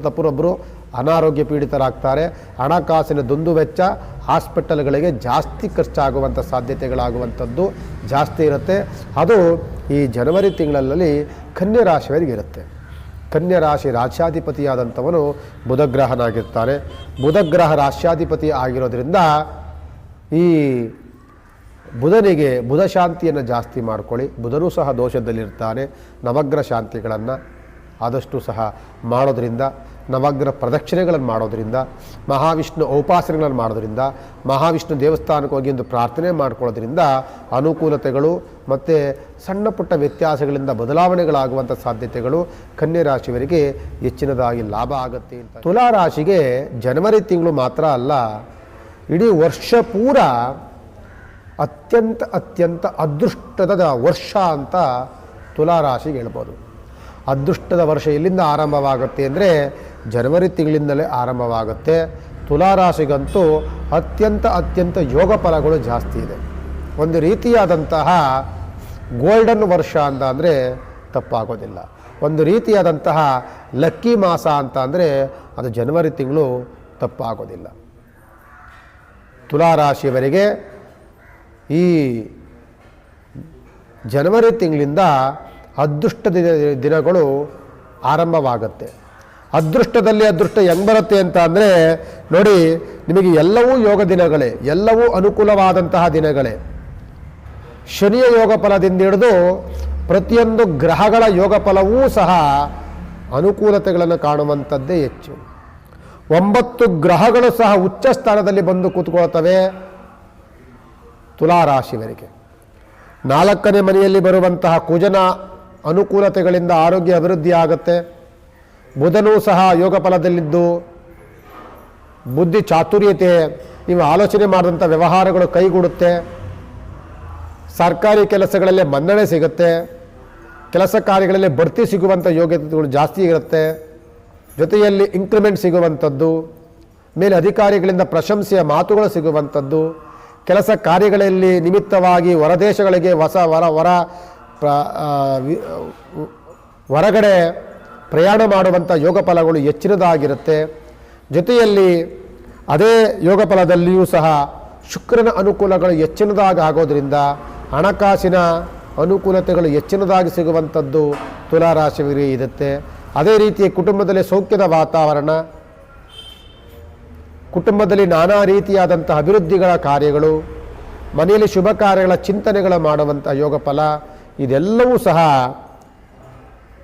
ತಪ್ಪರು ಅನಾರೋಗ್ಯ ಪೀಡಿತರಾಗ್ತಾರೆ. ಹಣಕಾಸಿನ ದುಂದು ವೆಚ್ಚ ಹಾಸ್ಪಿಟಲ್ಗಳಿಗೆ ಜಾಸ್ತಿ ಖರ್ಚಾಗುವಂಥ ಸಾಧ್ಯತೆಗಳಾಗುವಂಥದ್ದು ಜಾಸ್ತಿ ಇರುತ್ತೆ. ಅದು ಈ ಜನವರಿ ತಿಂಗಳಲ್ಲಿ ಕನ್ಯಾ ರಾಶಿಯವರಿಗೆ ಇರುತ್ತೆ. ಕನ್ಯಾ ರಾಶಿ ರಾಶ್ಯಾಧಿಪತಿಯಾದಂಥವನು ಬುಧಗ್ರಹನಾಗಿರ್ತಾನೆ. ಬುಧಗ್ರಹ ರಾಶ್ಯಾಧಿಪತಿ ಆಗಿರೋದ್ರಿಂದ ಈ ಬುಧನಿಗೆ ಬುಧ ಶಾಂತಿಯನ್ನು ಜಾಸ್ತಿ ಮಾಡ್ಕೊಳ್ಳಿ. ಬುಧನೂ ಸಹ ದೋಷದಲ್ಲಿರ್ತಾನೆ. ನವಗ್ರಹ ಶಾಂತಿಗಳನ್ನು ಆದಷ್ಟು ಸಹ ಮಾಡೋದ್ರಿಂದ, ನವಗ್ರಹ ಪ್ರದಕ್ಷಿಣೆಗಳನ್ನು ಮಾಡೋದ್ರಿಂದ, ಮಹಾವಿಷ್ಣು ಉಪಾಸನೆಗಳನ್ನು ಮಾಡೋದ್ರಿಂದ, ಮಹಾವಿಷ್ಣು ದೇವಸ್ಥಾನಕ್ಕೆ ಹೋಗಿ ಒಂದು ಪ್ರಾರ್ಥನೆ ಮಾಡ್ಕೊಳ್ಳೋದ್ರಿಂದ ಅನುಕೂಲತೆಗಳು ಮತ್ತು ಸಣ್ಣ ಪುಟ್ಟ ವ್ಯತ್ಯಾಸಗಳಿಂದ ಬದಲಾವಣೆಗಳಾಗುವಂಥ ಸಾಧ್ಯತೆಗಳು ಕನ್ಯಾ ರಾಶಿಯವರಿಗೆ ಹೆಚ್ಚಿನದಾಗಿ ಲಾಭ ಆಗುತ್ತೆ ಅಂತ. ತುಲಾ ರಾಶಿಗೆ ಜನವರಿ ತಿಂಗಳು ಮಾತ್ರ ಅಲ್ಲ, ಇಡೀ ವರ್ಷ ಪೂರ ಅತ್ಯಂತ ಅದೃಷ್ಟದ ವರ್ಷ ಅಂತ ತುಲಾ ರಾಶಿಗೆ ಹೇಳ್ಬೋದು. ಅದೃಷ್ಟದ ವರ್ಷ ಎಲ್ಲಿಂದ ಆರಂಭವಾಗುತ್ತೆ ಅಂದರೆ ಜನವರಿ ತಿಂಗಳಿಂದಲೇ ಆರಂಭವಾಗುತ್ತೆ. ತುಲಾ ರಾಶಿಗಂತೂ ಅತ್ಯಂತ ಯೋಗ ಫಲಗಳು ಜಾಸ್ತಿ ಇದೆ. ಒಂದು ರೀತಿಯಾದಂತಹ ಗೋಲ್ಡನ್ ವರ್ಷ ಅಂತ ಅಂದರೆ ತಪ್ಪಾಗೋದಿಲ್ಲ. ಒಂದು ರೀತಿಯಾದಂತಹ ಲಕ್ಕಿ ಮಾಸ ಅಂತ ಅಂದರೆ ಅದು ಜನವರಿ ತಿಂಗಳು ತಪ್ಪಾಗೋದಿಲ್ಲ. ತುಲಾ ರಾಶಿಯವರಿಗೆ ಈ ಜನವರಿ ತಿಂಗಳಿಂದ ಅದೃಷ್ಟ ದಿನಗಳು ಆರಂಭವಾಗುತ್ತೆ. ಅದೃಷ್ಟದಲ್ಲಿ ಅದೃಷ್ಟ ಹೆಂಗೆ ಬರುತ್ತೆ ಅಂತ ಅಂದರೆ ನೋಡಿ, ನಿಮಗೆ ಎಲ್ಲವೂ ಯೋಗ ದಿನಗಳೇ, ಎಲ್ಲವೂ ಅನುಕೂಲವಾದಂತಹ ದಿನಗಳೇ. ಶನಿಯ ಯೋಗ ಫಲದಿಂದ ಹಿಡಿದು ಪ್ರತಿಯೊಂದು ಗ್ರಹಗಳ ಯೋಗ ಫಲವೂ ಸಹ ಅನುಕೂಲತೆಗಳನ್ನು ಕಾಣುವಂಥದ್ದೇ ಹೆಚ್ಚು. 9 ಗ್ರಹಗಳು ಸಹ ಉಚ್ಚ ಸ್ಥಾನದಲ್ಲಿ ಬಂದು ಕೂತ್ಕೊಳ್ತವೆ ತುಲಾ ರಾಶಿಯವರಿಗೆ. 4ನೇ ಮನೆಯಲ್ಲಿ ಬರುವಂತಹ ಕುಜನ ಅನುಕೂಲತೆಗಳಿಂದ ಆರೋಗ್ಯ ಅಭಿವೃದ್ಧಿ ಆಗುತ್ತೆ. ಬುಧನೂ ಸಹ ಯೋಗ ಫಲದಲ್ಲಿದ್ದು ಬುದ್ಧಿ ಚಾತುರ್ಯತೆ, ನೀವು ಆಲೋಚನೆ ಮಾಡಿದಂಥ ವ್ಯವಹಾರಗಳು ಕೈಗೂಡುತ್ತೆ. ಸರ್ಕಾರಿ ಕೆಲಸಗಳಲ್ಲೇ ಮನ್ನಣೆ ಸಿಗುತ್ತೆ. ಕೆಲಸ ಕಾರ್ಯಗಳಲ್ಲಿ ಬಡ್ತಿ ಸಿಗುವಂಥ ಯೋಗ್ಯತೆಗಳು ಜಾಸ್ತಿ ಇರುತ್ತೆ. ಜೊತೆಯಲ್ಲಿ ಇನ್ಕ್ರಿಮೆಂಟ್ ಸಿಗುವಂಥದ್ದು, ಮೇಲೆ ಅಧಿಕಾರಿಗಳಿಂದ ಪ್ರಶಂಸೆಯ ಮಾತುಗಳು ಸಿಗುವಂಥದ್ದು, ಕೆಲಸ ಕಾರ್ಯಗಳಲ್ಲಿ ನಿಮಿತ್ತವಾಗಿ ಹೊರದೇಶಗಳಿಗೆ ಹೊರಗಡೆ ಪ್ರಯಾಣ ಮಾಡುವಂಥ ಯೋಗ ಫಲಗಳು ಹೆಚ್ಚಿನದಾಗಿರುತ್ತೆ. ಜೊತೆಯಲ್ಲಿ ಅದೇ ಯೋಗ ಫಲದಲ್ಲಿಯೂ ಸಹ ಶುಕ್ರನ ಅನುಕೂಲಗಳು ಹೆಚ್ಚಿನದಾಗಿ ಆಗೋದ್ರಿಂದ ಹಣಕಾಸಿನ ಅನುಕೂಲತೆಗಳು ಹೆಚ್ಚಿನದಾಗಿ ಸಿಗುವಂಥದ್ದು ತುಲಾರಾಶಿಯವರಿಗೆ ಇರುತ್ತೆ. ಅದೇ ರೀತಿ ಕುಟುಂಬದಲ್ಲಿ ಸೌಖ್ಯದ ವಾತಾವರಣ, ಕುಟುಂಬದಲ್ಲಿ ನಾನಾ ರೀತಿಯಾದಂಥ ಅಭಿವೃದ್ಧಿಗಳ ಕಾರ್ಯಗಳು, ಮನೆಯಲ್ಲಿ ಶುಭ ಕಾರ್ಯಗಳ ಚಿಂತನೆಗಳು ಮಾಡುವಂಥ ಯೋಗ ಫಲ ಇದೆಲ್ಲವೂ ಸಹ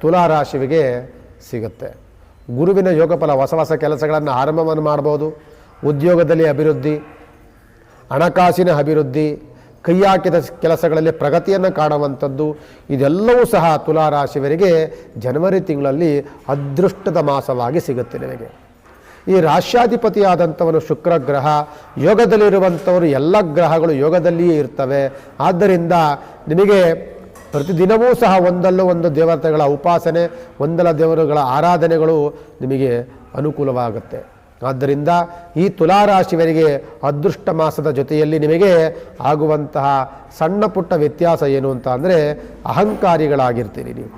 ತುಲಾರಾಶಿವಿಗೆ ಸಿಗುತ್ತೆ. ಗುರುವಿನ ಯೋಗ ಫಲ ಹೊಸ ಹೊಸ ಕೆಲಸಗಳನ್ನು ಆರಂಭವನ್ನು ಮಾಡ್ಬೋದು. ಉದ್ಯೋಗದಲ್ಲಿ ಅಭಿವೃದ್ಧಿ, ಹಣಕಾಸಿನ ಅಭಿವೃದ್ಧಿ, ಕೈ ಹಾಕಿದ ಕೆಲಸಗಳಲ್ಲಿ ಪ್ರಗತಿಯನ್ನು ಕಾಣುವಂಥದ್ದು ಇದೆಲ್ಲವೂ ಸಹ ತುಲಾರಾಶಿಯವರಿಗೆ ಜನವರಿ ತಿಂಗಳಲ್ಲಿ ಅದೃಷ್ಟದ ಮಾಸವಾಗಿ ಸಿಗುತ್ತೆ. ನಿಮಗೆ ಈ ರಾಶ್ಯಾಧಿಪತಿಯಾದಂಥವನು ಶುಕ್ರ ಗ್ರಹ, ಯೋಗದಲ್ಲಿರುವಂಥವರು ಎಲ್ಲ ಗ್ರಹಗಳು ಯೋಗದಲ್ಲಿಯೇ ಇರ್ತವೆ. ಆದ್ದರಿಂದ ನಿಮಗೆ ಪ್ರತಿದಿನವೂ ಸಹ ಒಂದಲ್ಲೂ ಒಂದು ದೇವತೆಗಳ ಉಪಾಸನೆ, ಒಂದಲ್ಲ ದೇವರುಗಳ ಆರಾಧನೆಗಳು ನಿಮಗೆ ಅನುಕೂಲವಾಗುತ್ತೆ. ಆದ್ದರಿಂದ ಈ ತುಲಾರಾಶಿಯವರಿಗೆ ಅದೃಷ್ಟ ಮಾಸದ ಜೊತೆಯಲ್ಲಿ ನಿಮಗೆ ಆಗುವಂತಹ ಸಣ್ಣ ಪುಟ್ಟ ವ್ಯತ್ಯಾಸ ಏನು ಅಂತ ಅಂದರೆ ಅಹಂಕಾರಿಗಳಾಗಿರ್ತೀರಿ ನೀವು.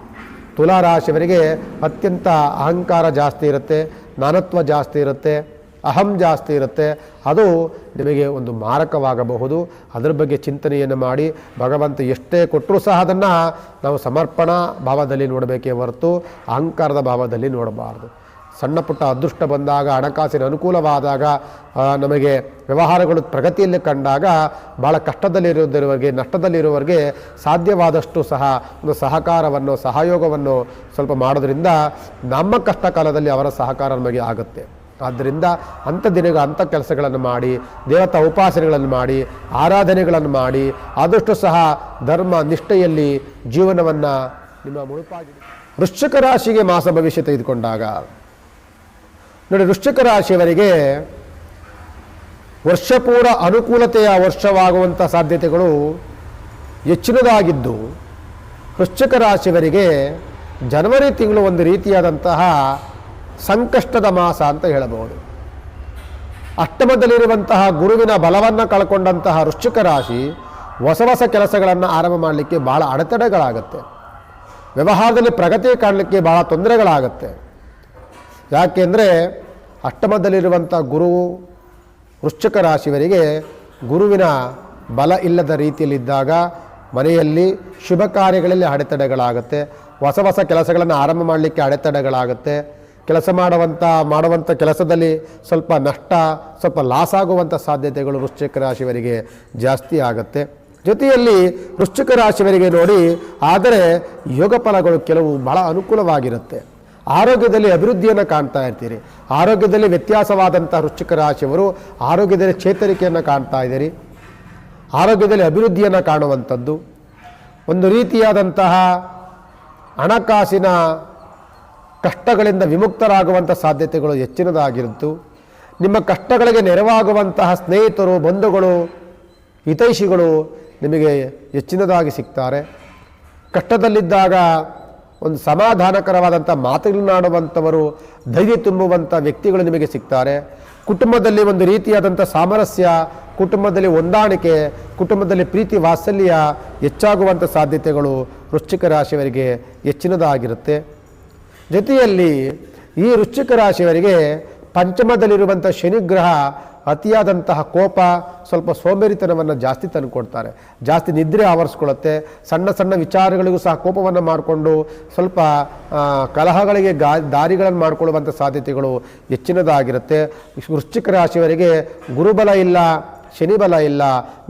ತುಲಾರಾಶಿಯವರಿಗೆ ಅತ್ಯಂತ ಅಹಂಕಾರ ಜಾಸ್ತಿ ಇರುತ್ತೆ, ನಾನತ್ವ ಜಾಸ್ತಿ ಇರುತ್ತೆ, ಅಹಂ ಜಾಸ್ತಿ ಇರುತ್ತೆ. ಅದು ನಿಮಗೆ ಒಂದು ಮಾರಕವಾಗಬಹುದು. ಅದರ ಬಗ್ಗೆ ಚಿಂತನೆಯನ್ನು ಮಾಡಿ ಭಗವಂತ ಎಷ್ಟೇ ಕೊಟ್ಟರೂ ಸಹ ಅದನ್ನು ನಾವು ಸಮರ್ಪಣಾ ಭಾವದಲ್ಲಿ ನೋಡಬೇಕೇ ಹೊರತು ಅಹಂಕಾರದ ಭಾವದಲ್ಲಿ ನೋಡಬಾರ್ದು. ಸಣ್ಣ ಪುಟ್ಟ ಅದೃಷ್ಟ ಬಂದಾಗ, ಹಣಕಾಸಿನ ಅನುಕೂಲವಾದಾಗ, ನಮಗೆ ವ್ಯವಹಾರಗಳು ಪ್ರಗತಿಯಲ್ಲಿ ಕಂಡಾಗ ಭಾಳ ಕಷ್ಟದಲ್ಲಿರುವವರಿಗೆ, ನಷ್ಟದಲ್ಲಿರುವವರಿಗೆ ಸಾಧ್ಯವಾದಷ್ಟು ಸಹ ಒಂದು ಸಹಕಾರವನ್ನು, ಸಹಯೋಗವನ್ನು ಸ್ವಲ್ಪ ಮಾಡೋದ್ರಿಂದ ನಮ್ಮ ಕಷ್ಟ ಕಾಲದಲ್ಲಿ ಅವರ ಸಹಕಾರ ನಮಗೆ ಆಗುತ್ತೆ. ಆದ್ದರಿಂದ ಅಂಥ ಅಂಥ ಕೆಲಸಗಳನ್ನು ಮಾಡಿ, ದೇವತಾ ಉಪಾಸನೆಗಳನ್ನು ಮಾಡಿ, ಆರಾಧನೆಗಳನ್ನು ಮಾಡಿ ಆದಷ್ಟು ಸಹ ಧರ್ಮ ನಿಷ್ಠೆಯಲ್ಲಿ ಜೀವನವನ್ನು ನಿಮ್ಮ ಮುಳುಪಾಗಿ. ವೃಶ್ಚಿಕ ರಾಶಿಗೆ ಮಾಸ ಭವಿಷ್ಯ ತೆಗೆದುಕೊಂಡಾಗ ನೋಡಿ, ವೃಶ್ಚಿಕ ರಾಶಿಯವರಿಗೆ ವರ್ಷಪೂರ ಅನುಕೂಲತೆಯ ವರ್ಷವಾಗುವಂಥ ಸಾಧ್ಯತೆಗಳು ಹೆಚ್ಚಿನದಾಗಿದ್ದು, ವೃಶ್ಚಿಕ ರಾಶಿಯವರಿಗೆ ಜನವರಿ ತಿಂಗಳು ಒಂದು ರೀತಿಯಾದಂತಹ ಸಂಕಷ್ಟದ ಮಾಸ ಅಂತ ಹೇಳಬಹುದು. ಅಷ್ಟಮದಲ್ಲಿರುವಂತಹ ಗುರುವಿನ ಬಲವನ್ನು ಕಳ್ಕೊಂಡಂತಹ ವೃಶ್ಚಿಕ ರಾಶಿ ಹೊಸ ಹೊಸ ಕೆಲಸಗಳನ್ನು ಆರಂಭ ಮಾಡಲಿಕ್ಕೆ ಭಾಳ ಅಡೆತಡೆಗಳಾಗುತ್ತೆ. ವ್ಯವಹಾರದಲ್ಲಿ ಪ್ರಗತಿ ಕಾಣಲಿಕ್ಕೆ ಭಾಳ ತೊಂದರೆಗಳಾಗುತ್ತೆ. ಯಾಕೆಂದರೆ ಅಷ್ಟಮದಲ್ಲಿರುವಂಥ ಗುರು ವೃಶ್ಚಿಕ ರಾಶಿಯವರಿಗೆ ಗುರುವಿನ ಬಲ ಇಲ್ಲದ ರೀತಿಯಲ್ಲಿದ್ದಾಗ ಮನೆಯಲ್ಲಿ ಶುಭ ಕಾರ್ಯಗಳಲ್ಲಿ ಅಡೆತಡೆಗಳಾಗುತ್ತೆ. ಹೊಸ ಹೊಸ ಕೆಲಸಗಳನ್ನು ಆರಂಭ ಮಾಡಲಿಕ್ಕೆ ಅಡೆತಡೆಗಳಾಗುತ್ತೆ. ಕೆಲಸ ಮಾಡುವಂಥ ಕೆಲಸದಲ್ಲಿ ಸ್ವಲ್ಪ ನಷ್ಟ, ಸ್ವಲ್ಪ ಲಾಸ್ ಆಗುವಂಥ ಸಾಧ್ಯತೆಗಳು ವೃಶ್ಚಿಕ ರಾಶಿಯವರಿಗೆ ಜಾಸ್ತಿ ಆಗುತ್ತೆ. ಜೊತೆಯಲ್ಲಿ ವೃಶ್ಚಿಕ ರಾಶಿಯವರಿಗೆ ನೋಡಿ, ಆದರೆ ಯೋಗ ಫಲಗಳು ಕೆಲವು ಭಾಳ ಅನುಕೂಲವಾಗಿರುತ್ತೆ. ಆರೋಗ್ಯದಲ್ಲಿ ಅಭಿವೃದ್ಧಿಯನ್ನು ಕಾಣ್ತಾ ಇರ್ತೀರಿ. ಆರೋಗ್ಯದಲ್ಲಿ ವ್ಯತ್ಯಾಸವಾದಂಥ ವೃಶ್ಚಿಕ ರಾಶಿಯವರು ಆರೋಗ್ಯದಲ್ಲಿ ಚೇತರಿಕೆಯನ್ನು ಕಾಣ್ತಾ ಇದ್ದೀರಿ. ಆರೋಗ್ಯದಲ್ಲಿ ಅಭಿವೃದ್ಧಿಯನ್ನು ಕಾಣುವಂಥದ್ದು, ಒಂದು ರೀತಿಯಾದಂತಹ ಹಣಕಾಸಿನ ಕಷ್ಟಗಳಿಂದ ವಿಮುಕ್ತರಾಗುವಂಥ ಸಾಧ್ಯತೆಗಳು ಹೆಚ್ಚಿನದಾಗಿರುತ್ತು. ನಿಮ್ಮ ಕಷ್ಟಗಳಿಗೆ ನೆರವಾಗುವಂತಹ ಸ್ನೇಹಿತರು, ಬಂಧುಗಳು, ಹಿತೈಷಿಗಳು ನಿಮಗೆ ಹೆಚ್ಚಿನದಾಗಿ ಸಿಗ್ತಾರೆ. ಕಷ್ಟದಲ್ಲಿದ್ದಾಗ ಒಂದು ಸಮಾಧಾನಕರವಾದಂಥ ಮಾತುಗಳನ್ನಾಡುವಂಥವರು, ಧೈರ್ಯ ತುಂಬುವಂಥ ವ್ಯಕ್ತಿಗಳು ನಿಮಗೆ ಸಿಗ್ತಾರೆ. ಕುಟುಂಬದಲ್ಲಿ ಒಂದು ರೀತಿಯಾದಂಥ ಸಾಮರಸ್ಯ, ಕುಟುಂಬದಲ್ಲಿ ಹೊಂದಾಣಿಕೆ, ಕುಟುಂಬದಲ್ಲಿ ಪ್ರೀತಿ ವಾತ್ಸಲ್ಯ ಹೆಚ್ಚಾಗುವಂಥ ಸಾಧ್ಯತೆಗಳು ವೃಶ್ಚಿಕ ರಾಶಿಯವರಿಗೆ ಹೆಚ್ಚಿನದಾಗಿರುತ್ತೆ. ಜೊತೆಯಲ್ಲಿ ಈ ವೃಶ್ಚಿಕ ರಾಶಿಯವರಿಗೆ ಪಂಚಮದಲ್ಲಿರುವಂಥ ಶನಿಗ್ರಹ ಅತಿಯಾದಂತಹ ಕೋಪ, ಸ್ವಲ್ಪ ಸೋಂಬೇರಿತನವನ್ನು ಜಾಸ್ತಿ ತಂದುಕೊಡ್ತಾರೆ. ಜಾಸ್ತಿ ನಿದ್ರೆ ಆವರಿಸ್ಕೊಳ್ಳುತ್ತೆ. ಸಣ್ಣ ಸಣ್ಣ ವಿಚಾರಗಳಿಗೂ ಸಹ ಕೋಪವನ್ನು ಮಾಡಿಕೊಂಡು ಸ್ವಲ್ಪ ಕಲಹಗಳಿಗೆ ದಾರಿಗಳನ್ನು ಮಾಡಿಕೊಳ್ಳುವಂಥ ಸಾಧ್ಯತೆಗಳು ಹೆಚ್ಚಿನದಾಗಿರುತ್ತೆ. ವೃಶ್ಚಿಕ ರಾಶಿಯವರಿಗೆ ಗುರುಬಲ ಇಲ್ಲ, ಶನಿಬಲ ಇಲ್ಲ.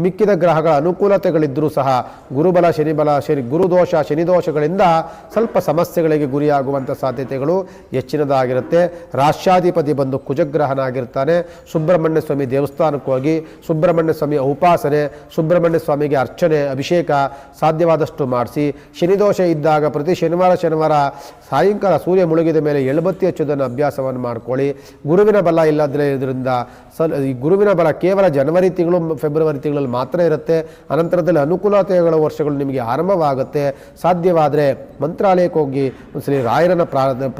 ಮಿಕ್ಕಿದ ಗ್ರಹಗಳ ಅನುಕೂಲತೆಗಳಿದ್ದರೂ ಸಹ ಗುರುಬಲ, ಶನಿಬಲ, ಗುರುದೋಷ, ಶನಿದೋಷಗಳಿಂದ ಸ್ವಲ್ಪ ಸಮಸ್ಯೆಗಳಿಗೆ ಗುರಿಯಾಗುವಂಥ ಸಾಧ್ಯತೆಗಳು ಹೆಚ್ಚಿನದಾಗಿರುತ್ತೆ. ರಾಶ್ಯಾಧಿಪತಿ ಬಂದು ಕುಜಗ್ರಹನಾಗಿರ್ತಾನೆ. ಸುಬ್ರಹ್ಮಣ್ಯ ಸ್ವಾಮಿ ದೇವಸ್ಥಾನಕ್ಕೆ ಹೋಗಿ ಸುಬ್ರಹ್ಮಣ್ಯ ಸ್ವಾಮಿ ಉಪಾಸನೆ, ಸುಬ್ರಹ್ಮಣ್ಯ ಸ್ವಾಮಿಗೆ ಅರ್ಚನೆ, ಅಭಿಷೇಕ ಸಾಧ್ಯವಾದಷ್ಟು ಮಾಡಿಸಿ, ಶನಿದೋಷ ಇದ್ದಾಗ ಪ್ರತಿ ಶನಿವಾರ ಸಾಯಂಕಾಲ ಸೂರ್ಯ ಮುಳುಗಿದ ಮೇಲೆ ಎಳ್ಬತ್ತಿ ಹಚ್ಚೋದನ್ನು ಅಭ್ಯಾಸವನ್ನು ಮಾಡ್ಕೊಳ್ಳಿ. ಗುರುವಿನ ಬಲ ಇಲ್ಲದ್ರೆ ಇದರಿಂದ ಈ ಗುರುವಿನ ಬಲ ಕೇವಲ ಜನವರಿ ತಿಂಗಳು, ಫೆಬ್ರವರಿ ತಿಂಗಳಲ್ಲಿ ಮಾತ್ರ ಇರುತ್ತೆ. ಅನಂತರದಲ್ಲಿ ಅನುಕೂಲತೆಗಳ ವರ್ಷಗಳು ನಿಮಗೆ ಆರಂಭವಾಗುತ್ತೆ. ಸಾಧ್ಯವಾದರೆ ಮಂತ್ರಾಲಯಕ್ಕೆ ಹೋಗಿ ಒಂದ್ಸಲಿ ರಾಯರನ್ನು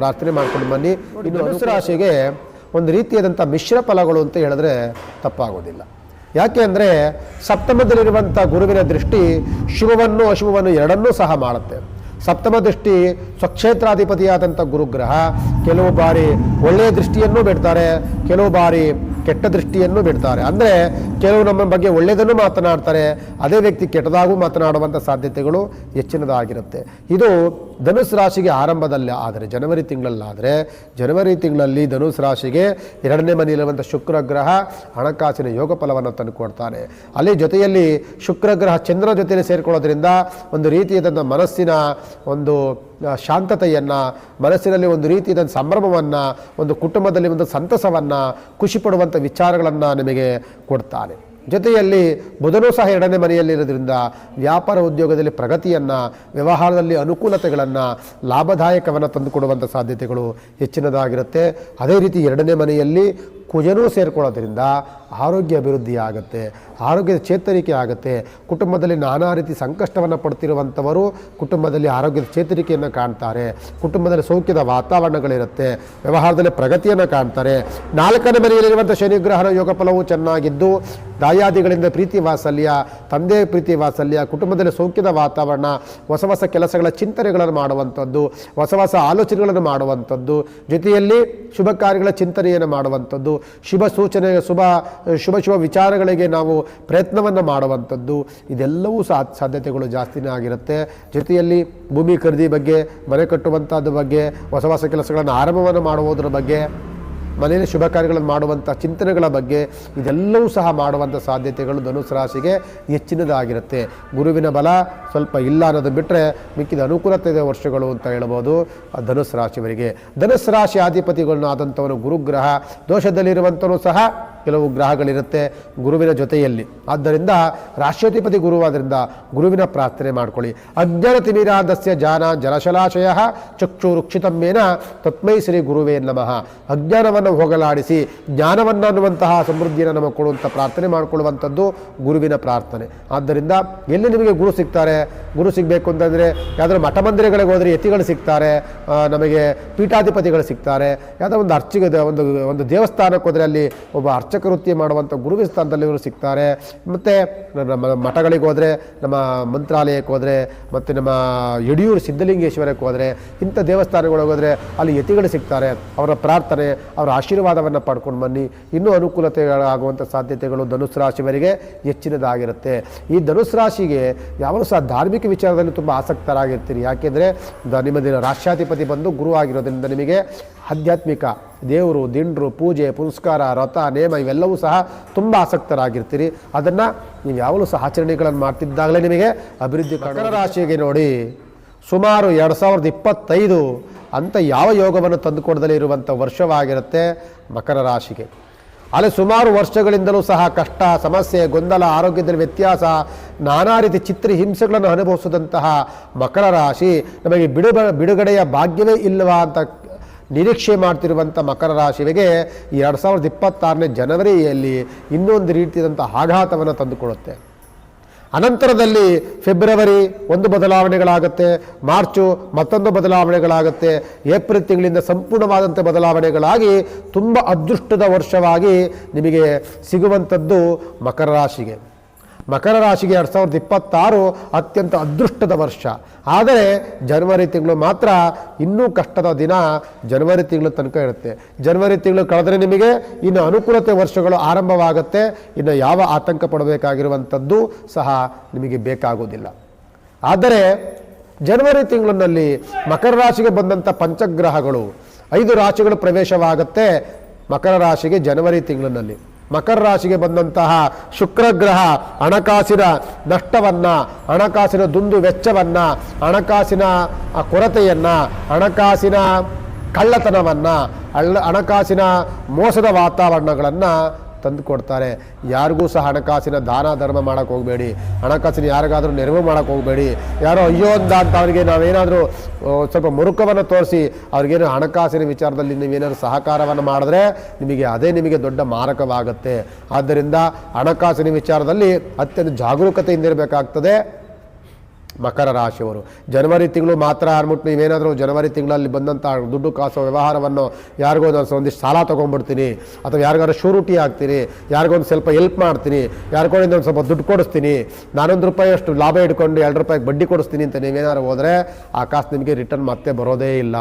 ಪ್ರಾರ್ಥನೆ ಮಾಡ್ಕೊಂಡು ಬನ್ನಿ. ಇನ್ನು ಧನುಸ್ಸು ರಾಶಿಗೆ ಒಂದು ರೀತಿಯಾದಂಥ ಮಿಶ್ರ ಫಲಗಳು ಅಂತ ಹೇಳಿದ್ರೆ ತಪ್ಪಾಗೋದಿಲ್ಲ. ಯಾಕೆ ಅಂದರೆ ಸಪ್ತಮದಲ್ಲಿರುವಂಥ ಗುರುವಿನ ದೃಷ್ಟಿ ಶುಭವನ್ನು ಅಶುಭವನ್ನು ಎರಡನ್ನೂ ಸಹ ಮಾಡುತ್ತೆ. ಸಪ್ತಮ ದೃಷ್ಟಿ ಸ್ವಕ್ಷೇತ್ರಾಧಿಪತಿಯಾದಂಥ ಗುರುಗ್ರಹ ಕೆಲವು ಬಾರಿ ಒಳ್ಳೆಯ ದೃಷ್ಟಿಯನ್ನು ಬಿಡ್ತಾರೆ, ಕೆಲವು ಬಾರಿ ಕೆಟ್ಟ ದೃಷ್ಟಿಯನ್ನು ಬಿಡ್ತಾರೆ. ಅಂದರೆ ಕೆಲವು ನಮ್ಮ ಬಗ್ಗೆ ಒಳ್ಳೆಯದನ್ನು ಮಾತನಾಡ್ತಾರೆ, ಅದೇ ವ್ಯಕ್ತಿ ಕೆಟ್ಟದಾಗೂ ಮಾತನಾಡುವಂಥ ಸಾಧ್ಯತೆಗಳು ಹೆಚ್ಚಿನದಾಗಿರುತ್ತೆ. ಇದು ಧನುಸ್ ರಾಶಿಗೆ ಆರಂಭದಲ್ಲಿ ಆದರೆ ಜನವರಿ ತಿಂಗಳಲ್ಲಿ ಧನುಸ್ ರಾಶಿಗೆ 2ನೇ ಮನೆಯಲ್ಲಿರುವಂಥ ಶುಕ್ರ ಗ್ರಹ ಹಣಕಾಸಿನ ಯೋಗ ಫಲವನ್ನು ತಂದುಕೊಡ್ತಾನೆ. ಅಲ್ಲಿ ಜೊತೆಯಲ್ಲಿ ಶುಕ್ರ ಗ್ರಹ ಚಂದ್ರನ ಜೊತೆಯಲ್ಲಿ ಸೇರಿಕೊಳ್ಳೋದ್ರಿಂದ ಒಂದು ರೀತಿಯಾದಂಥ ಮನಸ್ಸಿನ ಒಂದು ಶಾಂತತೆಯನ್ನು, ಮನಸ್ಸಿನಲ್ಲಿ ಒಂದು ರೀತಿಯಾದ ಸಂಭ್ರಮವನ್ನು, ಒಂದು ಕುಟುಂಬದಲ್ಲಿ ಒಂದು ಸಂತಸವನ್ನು, ಖುಷಿ ಪಡುವಂಥ ವಿಚಾರಗಳನ್ನು ನಿಮಗೆ ಕೊಡ್ತಾನೆ. ಜೊತೆಯಲ್ಲಿ ಬುಧನೂ ಸಹ 2ನೇ ಮನೆಯಲ್ಲಿರೋದ್ರಿಂದ ವ್ಯಾಪಾರ ಉದ್ಯೋಗದಲ್ಲಿ ಪ್ರಗತಿಯನ್ನು, ವ್ಯವಹಾರದಲ್ಲಿ ಅನುಕೂಲತೆಗಳನ್ನು, ಲಾಭದಾಯಕವನ್ನು ತಂದುಕೊಡುವಂಥ ಸಾಧ್ಯತೆಗಳು ಹೆಚ್ಚಿನದಾಗಿರುತ್ತೆ. ಅದೇ ರೀತಿ 2ನೇ ಮನೆಯಲ್ಲಿ ಕುಜನೂ ಸೇರಿಕೊಳ್ಳೋದ್ರಿಂದ ಆರೋಗ್ಯ ಅಭಿವೃದ್ಧಿ ಆಗುತ್ತೆ, ಆರೋಗ್ಯದ ಚೇತರಿಕೆ ಆಗುತ್ತೆ. ಕುಟುಂಬದಲ್ಲಿ ನಾನಾ ರೀತಿ ಸಂಕಷ್ಟವನ್ನು ಪಡ್ತಿರುವಂಥವರು ಕುಟುಂಬದಲ್ಲಿ ಆರೋಗ್ಯದ ಚೇತರಿಕೆಯನ್ನು ಕಾಣ್ತಾರೆ, ಕುಟುಂಬದಲ್ಲಿ ಸೌಖ್ಯದ ವಾತಾವರಣಗಳಿರುತ್ತೆ, ವ್ಯವಹಾರದಲ್ಲಿ ಪ್ರಗತಿಯನ್ನು ಕಾಣ್ತಾರೆ. 4ನೇ ಮನೆಯಲ್ಲಿರುವಂಥ ಶನಿಗ್ರಹನ ಯೋಗ ಫಲವು ಚೆನ್ನಾಗಿದ್ದು ದಾಯಾದಿಗಳಿಂದ ಪ್ರೀತಿ ವಾತ್ಸಲ್ಯ, ತಂದೆ ಪ್ರೀತಿ ವಾತ್ಸಲ್ಯ, ಕುಟುಂಬದಲ್ಲಿ ಸೌಖ್ಯದ ವಾತಾವರಣ, ಹೊಸ ಹೊಸ ಕೆಲಸಗಳ ಚಿಂತನೆಗಳನ್ನು ಮಾಡುವಂಥದ್ದು, ಹೊಸ ಆಲೋಚನೆಗಳನ್ನು ಮಾಡುವಂಥದ್ದು, ಜೊತೆಯಲ್ಲಿ ಶುಭ ಕಾರ್ಯಗಳ ಚಿಂತನೆಯನ್ನು ಮಾಡುವಂಥದ್ದು, ಶುಭ ಸೂಚನೆ, ಶುಭ ವಿಚಾರಗಳಿಗೆ ನಾವು ಪ್ರಯತ್ನವನ್ನು ಮಾಡುವಂಥದ್ದು, ಇದೆಲ್ಲವೂ ಸಾಧ್ಯತೆಗಳು ಜಾಸ್ತಿನೇ ಆಗಿರುತ್ತೆ. ಜೊತೆಯಲ್ಲಿ ಭೂಮಿ ಖರೀದಿ ಬಗ್ಗೆ, ಮನೆ ಕಟ್ಟುವಂಥದ್ದು ಬಗ್ಗೆ, ಹೊಸ ಕೆಲಸಗಳನ್ನು ಆರಂಭವನ್ನು ಮಾಡುವುದರ ಬಗ್ಗೆ, ಮನೆಯಲ್ಲಿ ಶುಭ ಕಾರ್ಯಗಳನ್ನು ಮಾಡುವಂಥ ಚಿಂತನೆಗಳ ಬಗ್ಗೆ ಇದೆಲ್ಲವೂ ಸಹ ಮಾಡುವಂಥ ಸಾಧ್ಯತೆಗಳು ಧನುಸ್ ರಾಶಿಗೆ ಹೆಚ್ಚಿನದಾಗಿರುತ್ತೆ. ಗುರುವಿನ ಬಲ ಸ್ವಲ್ಪ ಇಲ್ಲ ಅನ್ನೋದು ಬಿಟ್ಟರೆ ಮಿಕ್ಕಿದ ಅನುಕೂಲತೆ ವರ್ಷಗಳು ಅಂತ ಹೇಳ್ಬೋದು ಧನುಸ್ ರಾಶಿಯವರಿಗೆ. ಧನುಸ್ ರಾಶಿ ಅಧಿಪತಿಗಳನ್ನ ಆದಂಥವನು ಗುರುಗ್ರಹ, ದೋಷದಲ್ಲಿರುವಂಥವನು ಸಹ ಕೆಲವು ಗ್ರಹಗಳಿರುತ್ತೆ ಗುರುವಿನ ಜೊತೆಯಲ್ಲಿ. ಆದ್ದರಿಂದ ರಾಷ್ಟ್ರಾಧಿಪತಿ ಗುರುವಾದ್ದರಿಂದ ಗುರುವಿನ ಪ್ರಾರ್ಥನೆ ಮಾಡ್ಕೊಳ್ಳಿ. ಅಜ್ಞಾನ ತಿಮಿರಾದಸ್ಯ ಜಾನ ಜಲಶಲಾಶಯ ಚಕ್ಷುರುಕ್ಷಿತಮ್ಮೇನ ತತ್ಮೈ ಶ್ರೀ ಗುರುವೇ ನಮಃ. ಅಜ್ಞಾನವನ್ನು ಹೋಗಲಾಡಿಸಿ ಜ್ಞಾನವನ್ನು ಅನ್ನುವಂತಹ ಸಮೃದ್ಧಿಯನ್ನು ನಮಗೆ ಕೊಡುವಂಥ ಪ್ರಾರ್ಥನೆ ಮಾಡಿಕೊಳ್ಳುವಂಥದ್ದು ಗುರುವಿನ ಪ್ರಾರ್ಥನೆ. ಆದ್ದರಿಂದ ಎಲ್ಲಿ ನಿಮಗೆ ಗುರು ಸಿಗ್ತಾರೆ, ಗುರು ಸಿಗಬೇಕು ಅಂತಂದರೆ ಯಾವುದಾದ್ರು ಮಠ ಮಂದಿರಗಳಿಗೆ ಹೋದರೆ ಯತಿಗಳು ಸಿಗ್ತಾರೆ, ನಮಗೆ ಪೀಠಾಧಿಪತಿಗಳು ಸಿಗ್ತಾರೆ. ಯಾವುದೋ ಒಂದು ಒಂದು ದೇವಸ್ಥಾನಕ್ಕೆ ಹೋದರೆ ಅಲ್ಲಿ ಒಬ್ಬ ಅರ್ಚಕ ವೃತ್ತಿ ಮಾಡುವಂಥ ಗುರುವಿನ ಸ್ಥಾನದಲ್ಲಿ ಇವರು ಸಿಗ್ತಾರೆ. ಮತ್ತು ನಮ್ಮ ಮಠಗಳಿಗೆ ಹೋದರೆ, ನಮ್ಮ ಮಂತ್ರಾಲಯಕ್ಕೆ ಹೋದರೆ, ಮತ್ತು ನಮ್ಮ ಯಡಿಯೂರು ಸಿದ್ಧಲಿಂಗೇಶ್ವರಕ್ಕೆ ಹೋದರೆ, ಇಂಥ ದೇವಸ್ಥಾನಗಳಿಗೆ ಹೋದರೆ ಅಲ್ಲಿ ಯತಿಗಳು ಸಿಗ್ತಾರೆ. ಅವರ ಪ್ರಾರ್ಥನೆ, ಅವರ ಆಶೀರ್ವಾದವನ್ನು ಪಡ್ಕೊಂಡು ಬನ್ನಿ. ಇನ್ನೂ ಅನುಕೂಲತೆಗಳಾಗುವಂಥ ಸಾಧ್ಯತೆಗಳು ಧನುಸ್ ರಾಶಿಯವರಿಗೆ ಹೆಚ್ಚಿನದಾಗಿರುತ್ತೆ. ಈ ಧನುಸ್ ರಾಶಿಗೆ ಯಾವಾಗಲೂ ಸಹ ಧಾರ್ಮಿಕ ವಿಚಾರದಲ್ಲಿ ತುಂಬ ಆಸಕ್ತರಾಗಿರ್ತೀರಿ. ಯಾಕೆಂದರೆ ನಿಮ್ಮ ರಾಷ್ಟ್ರಾಧಿಪತಿ ಬಂದು ಗುರು ಆಗಿರೋದ್ರಿಂದ ನಿಮಗೆ ಆಧ್ಯಾತ್ಮಿಕ ದೇವರು, ದಿಂಡ್ರು, ಪೂಜೆ, ಪುನಸ್ಕಾರ, ವ್ರತ, ನೇಮ ಇವೆಲ್ಲವೂ ಸಹ ತುಂಬ ಆಸಕ್ತರಾಗಿರ್ತೀರಿ. ಅದನ್ನು ನೀವು ಯಾವಾಗಲೂ ಸಹ ಆಚರಣೆಗಳನ್ನು ಮಾಡ್ತಿದ್ದಾಗಲೇ ನಿಮಗೆ ಅಭಿವೃದ್ಧಿ. ಮಕರ ರಾಶಿಗೆ ನೋಡಿ ಸುಮಾರು 2025 ಅಂತ ಯಾವ ಯೋಗವನ್ನು ತಂದುಕೊಡದಲ್ಲೇ ಇರುವಂಥ ವರ್ಷವಾಗಿರುತ್ತೆ ಮಕರ ರಾಶಿಗೆ. ಅಲ್ಲಿ ಸುಮಾರು ವರ್ಷಗಳಿಂದಲೂ ಸಹ ಕಷ್ಟ, ಸಮಸ್ಯೆ, ಗೊಂದಲ, ಆರೋಗ್ಯದಲ್ಲಿ ವ್ಯತ್ಯಾಸ, ನಾನಾ ರೀತಿ ಹಿಂಸೆಗಳನ್ನು ಅನುಭವಿಸಿದಂತಹ ಮಕರ ರಾಶಿ ನಮಗೆ ಬಿಡುಗಡೆಯ ಭಾಗ್ಯವೇ ಇಲ್ಲವಾ ಅಂತ ನಿರೀಕ್ಷೆ ಮಾಡ್ತಿರುವಂಥ ಮಕರ ರಾಶಿಗೆ 2026ನೇ ಜನವರಿಯಲ್ಲಿ ಇನ್ನೊಂದು ರೀತಿಯಾದಂಥ ಆಘಾತವನ್ನು ತಂದುಕೊಡುತ್ತೆ. ಅನಂತರದಲ್ಲಿ ಫೆಬ್ರವರಿ ಒಂದು ಬದಲಾವಣೆಗಳಾಗುತ್ತೆ, ಮಾರ್ಚು ಮತ್ತೊಂದು ಬದಲಾವಣೆಗಳಾಗುತ್ತೆ, ಏಪ್ರಿಲ್ ತಿಂಗಳಿಂದ ಸಂಪೂರ್ಣವಾದಂಥ ಬದಲಾವಣೆಗಳಾಗಿ ತುಂಬ ಅದೃಷ್ಟದ ವರ್ಷವಾಗಿ ನಿಮಗೆ ಸಿಗುವಂಥದ್ದು ಮಕರ ರಾಶಿಗೆ. ಮಕರ ರಾಶಿಗೆ 2026 ಅತ್ಯಂತ ಅದೃಷ್ಟದ ವರ್ಷ. ಆದರೆ ಜನವರಿ ತಿಂಗಳು ಮಾತ್ರ ಇನ್ನೂ ಕಷ್ಟದ ದಿನ ಜನವರಿ ತಿಂಗಳು ತನಕ ಇರುತ್ತೆ. ಜನವರಿ ತಿಂಗಳು ಕಳೆದರೆ ನಿಮಗೆ ಇನ್ನು ಅನುಕೂಲತೆ ವರ್ಷಗಳು ಆರಂಭವಾಗುತ್ತೆ. ಇನ್ನು ಯಾವ ಆತಂಕ ಪಡಬೇಕಾಗಿರುವಂಥದ್ದು ಸಹ ನಿಮಗೆ ಬೇಕಾಗುವುದಿಲ್ಲ. ಆದರೆ ಜನವರಿ ತಿಂಗಳಿನಲ್ಲಿ ಮಕರ ರಾಶಿಗೆ ಬಂದಂಥ ಪಂಚಗ್ರಹಗಳು 5 ರಾಶಿಗಳು ಪ್ರವೇಶವಾಗುತ್ತೆ ಮಕರ ರಾಶಿಗೆ ಜನವರಿ ತಿಂಗಳಿನಲ್ಲಿ. ಮಕರ ರಾಶಿಗೆ ಬಂದಂತಹ ಶುಕ್ರಗ್ರಹ ಹಣಕಾಸಿನ ನಷ್ಟವನ್ನು, ಹಣಕಾಸಿನ ದುಂದು ವೆಚ್ಚವನ್ನು, ಹಣಕಾಸಿನ ಕೊರತೆಯನ್ನು, ಹಣಕಾಸಿನ ಕಳ್ಳತನವನ್ನು, ಹಣಕಾಸಿನ ಮೋಸದ ವಾತಾವರಣಗಳನ್ನು ತಂದು ಕೊಡ್ತಾರೆ. ಯಾರಿಗೂ ಸಹ ಹಣಕಾಸಿನ ದಾನ ಧರ್ಮ ಮಾಡೋಕ್ಕೆ ಹೋಗಬೇಡಿ, ಹಣಕಾಸಿನ ಯಾರಿಗಾದರೂ ನೆರವು ಮಾಡೋಕ್ಕೆ ಹೋಗಬೇಡಿ. ಯಾರೋ ಅಯ್ಯೋ ಅಂತ ಅವರಿಗೆ ನಾವೇನಾದರೂ ಸ್ವಲ್ಪ ಮುರುಕವನ್ನು ತೋರಿಸಿ ಅವ್ರಿಗೇನು ಹಣಕಾಸಿನ ವಿಚಾರದಲ್ಲಿ ನೀವೇನಾದರೂ ಸಹಕಾರವನ್ನು ಮಾಡಿದ್ರೆ ನಿಮಗೆ ದೊಡ್ಡ ಮಾರಕವಾಗುತ್ತೆ. ಆದ್ದರಿಂದ ಹಣಕಾಸಿನ ವಿಚಾರದಲ್ಲಿ ಅತ್ಯಂತ ಜಾಗರೂಕತೆಯಿಂದ ಇರಬೇಕಾಗ್ತದೆ. ಮಕರ ರಾಶಿಯವರು. ಜನವರಿ ತಿಂಗಳು ಮಾತ್ರ ಅಂದ್ಬಿಟ್ಟು ನೀವೇನಾದರೂ ಜನವರಿ ತಿಂಗಳಲ್ಲಿ ಬಂದಂಥ ದುಡ್ಡು ಕಾಸು ವ್ಯವಹಾರವನ್ನು ಯಾರಿಗೋ ನಾನು ಒಂದಿಷ್ಟು ಸಾಲ ತೊಗೊಂಡ್ಬಿಡ್ತೀನಿ, ಅಥವಾ ಯಾರಿಗಾರು ಶೂರಿಟಿ ಆಗ್ತೀನಿ, ಯಾರಿಗೊಂದು ಸ್ವಲ್ಪ ಹೆಲ್ಪ್ ಮಾಡ್ತೀನಿ, ಯಾರಿಗೋ ಒಂದು ಸ್ವಲ್ಪ ದುಡ್ಡು ಕೊಡಿಸ್ತೀನಿ, ನಾನೊಂದು ರೂಪಾಯಿಯಷ್ಟು ಲಾಭ ಇಟ್ಕೊಂಡು 2 ರೂಪಾಯಿಗೆ ಬಡ್ಡಿ ಕೊಡಿಸ್ತೀನಿ ಅಂತ ನೀವೇನಾದ್ರು ಹೋದರೆ ಆ ಕಾಸು ನಿಮಗೆ ರಿಟರ್ನ್ ಮತ್ತೆ ಬರೋದೇ ಇಲ್ಲ.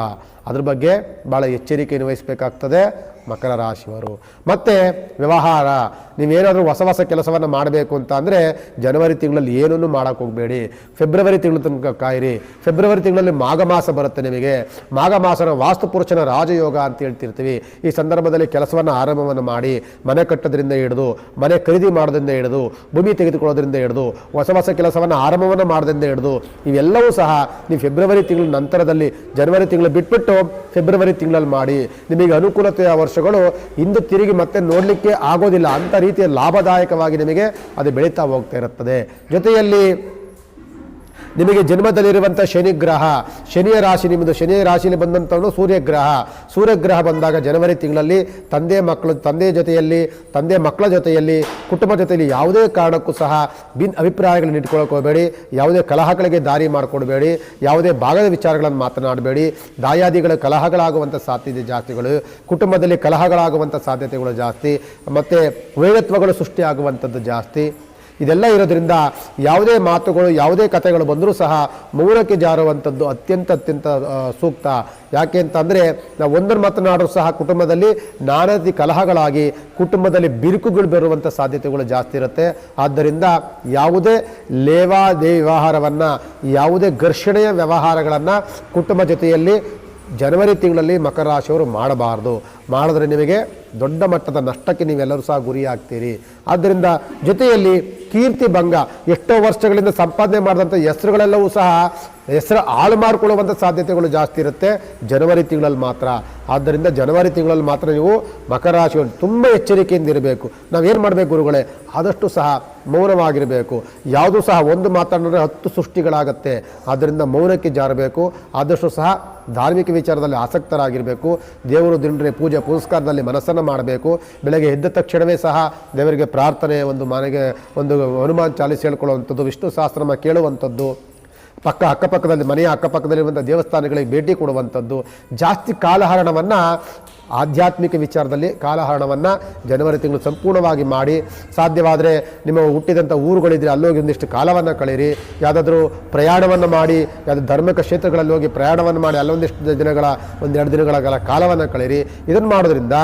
ಅದ್ರ ಬಗ್ಗೆ ಭಾಳ ಎಚ್ಚರಿಕೆಯನ್ನು ವಹಿಸಬೇಕಾಗ್ತದೆ ಮಕರ ರಾಶಿಯವರು. ಮತ್ತು ವ್ಯವಹಾರ, ನೀವೇನಾದರೂ ಹೊಸ ಕೆಲಸವನ್ನು ಮಾಡಬೇಕು ಅಂತ ಅಂದರೆ ಜನವರಿ ತಿಂಗಳಲ್ಲಿ ಏನನ್ನೂ ಮಾಡೋಕ್ಕೆ ಹೋಗಬೇಡಿ. ಫೆಬ್ರವರಿ ತಿಂಗಳ ತನಕ ಕಾಯಿರಿ. ಫೆಬ್ರವರಿ ತಿಂಗಳಲ್ಲಿ ಮಾಘ ಮಾಸ ಬರುತ್ತೆ ನಿಮಗೆ. ಮಾಘ ಮಾಸನ ವಾಸ್ತುಪುರುಷನ ರಾಜಯೋಗ ಅಂತ ಹೇಳ್ತಿರ್ತೀವಿ. ಈ ಸಂದರ್ಭದಲ್ಲಿ ಕೆಲಸವನ್ನು ಆರಂಭವನ್ನು ಮಾಡಿ, ಮನೆ ಕಟ್ಟೋದ್ರಿಂದ ಹಿಡಿದು, ಮನೆ ಖರೀದಿ ಮಾಡೋದ್ರಿಂದ ಹಿಡಿದು, ಭೂಮಿ ತೆಗೆದುಕೊಳ್ಳೋದ್ರಿಂದ ಹಿಡಿದು, ಹೊಸ ಕೆಲಸವನ್ನು ಆರಂಭವನ್ನು ಮಾಡೋದ್ರಿಂದ ಹಿಡಿದು, ಇವೆಲ್ಲವೂ ಸಹ ನೀವು ಫೆಬ್ರವರಿ ತಿಂಗಳ ನಂತರದಲ್ಲಿ ಜನವರಿ ತಿಂಗಳು ಬಿಟ್ಬಿಟ್ಟು ಫೆಬ್ರವರಿ ತಿಂಗಳಲ್ಲಿ ಮಾಡಿ. ನಿಮಗೆ ಅನುಕೂಲತೆಯ ವರ್ಷಗಳು ಇಂದು ತಿರುಗಿ ಮತ್ತೆ ನೋಡಲಿಕ್ಕೆ ಆಗೋದಿಲ್ಲ. ಅಂಥ ರೀತಿಯ ಲಾಭದಾಯಕವಾಗಿ ನಿಮಗೆ ಅದು ಬೆಳೀತಾ ಹೋಗ್ತಾ ಇರುತ್ತದೆ. ಜೊತೆಯಲ್ಲಿ ನಿಮಗೆ ಜನ್ಮದಲ್ಲಿರುವಂಥ ಶನಿಗ್ರಹ, ಶನಿಯ ರಾಶಿ ನಿಮ್ಮದು, ಶನಿಯ ರಾಶಿಯಲ್ಲಿ ಬಂದಂಥವನು ಸೂರ್ಯಗ್ರಹ ಬಂದಾಗ ಜನವರಿ ತಿಂಗಳಲ್ಲಿ ತಂದೆ ಜೊತೆಯಲ್ಲಿ, ತಂದೆ ಮಕ್ಕಳ ಜೊತೆಯಲ್ಲಿ, ಕುಟುಂಬ ಜೊತೆಯಲ್ಲಿ ಯಾವುದೇ ಕಾರಣಕ್ಕೂ ಸಹ ಅಭಿಪ್ರಾಯಗಳನ್ನು ಇಟ್ಕೊಳ್ಳೋಕೆ ಹೋಗಬೇಡಿ. ಯಾವುದೇ ಕಲಹಗಳಿಗೆ ದಾರಿ ಮಾಡಿಕೊಡ್ಬೇಡಿ. ಯಾವುದೇ ಭಾಗದ ವಿಚಾರಗಳನ್ನು ಮಾತನಾಡಬೇಡಿ. ದಾಯಾದಿಗಳ ಕಲಹಗಳಾಗುವಂಥ ಸಾಧ್ಯತೆ ಜಾಸ್ತಿಗಳು, ಕುಟುಂಬದಲ್ಲಿ ಕಲಹಗಳಾಗುವಂಥ ಸಾಧ್ಯತೆಗಳು ಜಾಸ್ತಿ, ಮತ್ತು ವೈರತ್ವಗಳು ಸೃಷ್ಟಿಯಾಗುವಂಥದ್ದು ಜಾಸ್ತಿ. ಇದೆಲ್ಲ ಇರೋದ್ರಿಂದ ಯಾವುದೇ ಮಾತುಗಳು, ಯಾವುದೇ ಕಥೆಗಳು ಬಂದರೂ ಸಹ ಮೌನಕ್ಕೆ ಜಾರುವಂಥದ್ದು ಅತ್ಯಂತ ಸೂಕ್ತ. ಯಾಕೆ ಅಂತಂದರೆ ನಾವು ಒಂದನ್ನು ಮಾತನಾಡರೂ ಸಹ ಕುಟುಂಬದಲ್ಲಿ ನಾನಾ ರೀತಿ ಕಲಹಗಳಾಗಿ ಕುಟುಂಬದಲ್ಲಿ ಬಿರುಕುಗಳು ಬರುವಂಥ ಸಾಧ್ಯತೆಗಳು ಜಾಸ್ತಿ ಇರುತ್ತೆ. ಆದ್ದರಿಂದ ಯಾವುದೇ ಲೇವಾದೇವಿ ವ್ಯವಹಾರವನ್ನು, ಯಾವುದೇ ಘರ್ಷಣೆಯ ವ್ಯವಹಾರಗಳನ್ನು ಕುಟುಂಬ ಜೊತೆಯಲ್ಲಿ ಜನವರಿ ತಿಂಗಳಲ್ಲಿ ಮಕರ ರಾಶಿಯವರು ಮಾಡಬಾರ್ದು. ಮಾಡಿದ್ರೆ ನಿಮಗೆ ದೊಡ್ಡ ಮಟ್ಟದ ನಷ್ಟಕ್ಕೆ ನೀವೆಲ್ಲರೂ ಸಹ ಗುರಿಯಾಗ್ತೀರಿ. ಆದ್ದರಿಂದ ಜೊತೆಯಲ್ಲಿ ಕೀರ್ತಿ ಭಂಗ, ಎಷ್ಟೋ ವರ್ಷಗಳಿಂದ ಸಂಪಾದನೆ ಮಾಡಿದಂಥ ಹೆಸರುಗಳೆಲ್ಲವೂ ಸಹ ಹೆಸರು ಹಾಳು ಮಾಡಿಕೊಳ್ಳುವಂಥ ಸಾಧ್ಯತೆಗಳು ಜಾಸ್ತಿ ಇರುತ್ತೆ ಜನವರಿ ತಿಂಗಳಲ್ಲಿ ಮಾತ್ರ. ಆದ್ದರಿಂದ ಜನವರಿ ತಿಂಗಳಲ್ಲಿ ಮಾತ್ರ ನೀವು ಮಕರ ರಾಶಿಗಳು ತುಂಬ ಎಚ್ಚರಿಕೆಯಿಂದ ಇರಬೇಕು. ನಾವೇನು ಮಾಡಬೇಕು ಗುರುಗಳೇ? ಆದಷ್ಟು ಸಹ ಮೌನವಾಗಿರಬೇಕು. ಯಾವುದೂ ಸಹ ಒಂದು ಮಾತನಾಡಿದ್ರೆ 10 ಸೃಷ್ಟಿಗಳಾಗತ್ತೆ. ಆದ್ದರಿಂದ ಮೌನಕ್ಕೆ ಜಾರಬೇಕು. ಆದಷ್ಟು ಸಹ ಧಾರ್ಮಿಕ ವಿಚಾರದಲ್ಲಿ ಆಸಕ್ತರಾಗಿರಬೇಕು. ದೇವರು ದಿಂಡ್ರೆ ಪೂಜೆ ಪುನಸ್ಕಾರದಲ್ಲಿ ಮನಸ್ಸನ್ನು ಮಾಡಬೇಕು. ಬೆಳಗ್ಗೆ ಎದ್ದ ತಕ್ಷಣವೇ ಸಹ ದೇವರಿಗೆ ಪ್ರಾರ್ಥನೆ, ಒಂದು ಮನೆಗೆ ಒಂದು ಹನುಮಾನ್ ಚಾಲಿಸ್ ಹೇಳ್ಕೊಳ್ಳುವಂಥದ್ದು, ವಿಷ್ಣು ಸಹಸ್ರನಾಮ ಕೇಳುವಂಥದ್ದು, ಅಕ್ಕಪಕ್ಕದಲ್ಲಿ ಮನೆಯ ಅಕ್ಕಪಕ್ಕದಲ್ಲಿರುವಂಥ ದೇವಸ್ಥಾನಗಳಿಗೆ ಭೇಟಿ ಕೊಡುವಂಥದ್ದು, ಜಾಸ್ತಿ ಕಾಲಹರಣವನ್ನು, ಆಧ್ಯಾತ್ಮಿಕ ವಿಚಾರದಲ್ಲಿ ಕಾಲಹರಣವನ್ನು ಜನವರಿ ತಿಂಗಳು ಸಂಪೂರ್ಣವಾಗಿ ಮಾಡಿ. ಸಾಧ್ಯವಾದರೆ ನಿಮ್ಮ ಹುಟ್ಟಿದಂಥ ಊರುಗಳಿದ್ರೆ ಅಲ್ಲೋಗಿ ಒಂದಿಷ್ಟು ಕಾಲವನ್ನು ಕಳೀರಿ. ಯಾವುದಾದ್ರೂ ಪ್ರಯಾಣವನ್ನು ಮಾಡಿ, ಯಾವುದಾದ್ರು ಧಾರ್ಮಿಕ ಕ್ಷೇತ್ರಗಳಲ್ಲಿ ಹೋಗಿ ಪ್ರಯಾಣವನ್ನು ಮಾಡಿ ಅಲ್ಲೊಂದಿಷ್ಟು ದಿನಗಳ 1-2 ದಿನಗಳ ಕಾಲವನ್ನು ಕಳೀರಿ. ಇದನ್ನು ಮಾಡೋದ್ರಿಂದ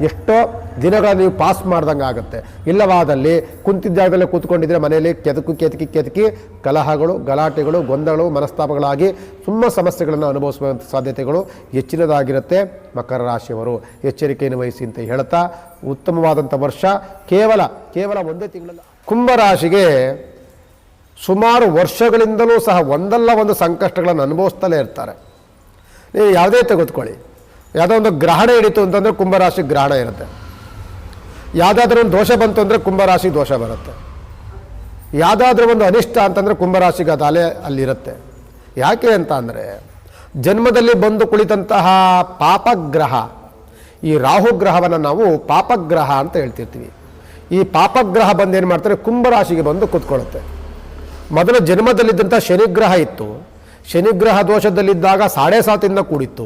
ಎಷ್ಟೋ ದಿನಗಳನ್ನು ನೀವು ಪಾಸ್ ಮಾಡ್ದಂಗೆ ಆಗುತ್ತೆ. ಇಲ್ಲವಾದಲ್ಲಿ ಕುಂತಿದ್ದ ಜಾಗದಲ್ಲೇ ಕೂತ್ಕೊಂಡಿದ್ರೆ ಮನೆಯಲ್ಲಿ ಕೆದಕಿ ಕಲಹಗಳು, ಗಲಾಟೆಗಳು, ಗೊಂದಲಗಳು, ಮನಸ್ತಾಪಗಳಾಗಿ ತುಂಬ ಸಮಸ್ಯೆಗಳನ್ನು ಅನುಭವಿಸುವಂಥ ಸಾಧ್ಯತೆಗಳು ಹೆಚ್ಚಿನದಾಗಿರುತ್ತೆ. ಮಕರ ರಾಶಿಯವರು ಎಚ್ಚರಿಕೆಯನ್ನು ವಹಿಸಿ ಅಂತ ಹೇಳ್ತಾ, ಉತ್ತಮವಾದಂಥ ವರ್ಷ ಕೇವಲ 1 ತಿಂಗಳಲ್ಲಿ. ಕುಂಭರಾಶಿಗೆ ಸುಮಾರು ವರ್ಷಗಳಿಂದಲೂ ಸಹ ಒಂದಲ್ಲ ಒಂದು ಸಂಕಷ್ಟಗಳನ್ನು ಅನುಭವಿಸ್ತಲೇ ಇರ್ತಾರೆ. ನೀವು ಯಾವುದೇ ತೆಗೆದುಕೊಳ್ಳಿ, ಯಾವುದೋ ಒಂದು ಗ್ರಹಣ ಹಿಡಿತು ಅಂತಂದರೆ ಕುಂಭರಾಶಿ ಗ್ರಹಣ ಇರುತ್ತೆ. ಯಾವುದಾದ್ರೂ ಒಂದು ದೋಷ ಬಂತು ಅಂದರೆ ಕುಂಭರಾಶಿ ದೋಷ ಬರುತ್ತೆ. ಯಾವುದಾದ್ರೂ ಒಂದು ಅನಿಷ್ಟ ಅಂತಂದರೆ ಕುಂಭರಾಶಿಗೆ ಅದು ಅಲ್ಲಿರುತ್ತೆ. ಯಾಕೆ ಅಂತ ಅಂದರೆ ಜನ್ಮದಲ್ಲಿ ಬಂದು ಕುಳಿತಂತಹ ಪಾಪಗ್ರಹ, ಈ ರಾಹುಗ್ರಹವನ್ನು ನಾವು ಪಾಪಗ್ರಹ ಅಂತ ಹೇಳ್ತಿರ್ತೀವಿ. ಈ ಪಾಪಗ್ರಹ ಬಂದು ಏನು ಮಾಡ್ತಾರೆ, ಕುಂಭರಾಶಿಗೆ ಬಂದು ಕೂತ್ಕೊಳ್ಳುತ್ತೆ. ಮೊದಲು ಜನ್ಮದಲ್ಲಿದ್ದಂಥ ಶನಿಗ್ರಹ ಇತ್ತು. ಶನಿಗ್ರಹ ದೋಷದಲ್ಲಿದ್ದಾಗ 7.5 ಕೂಡಿತ್ತು.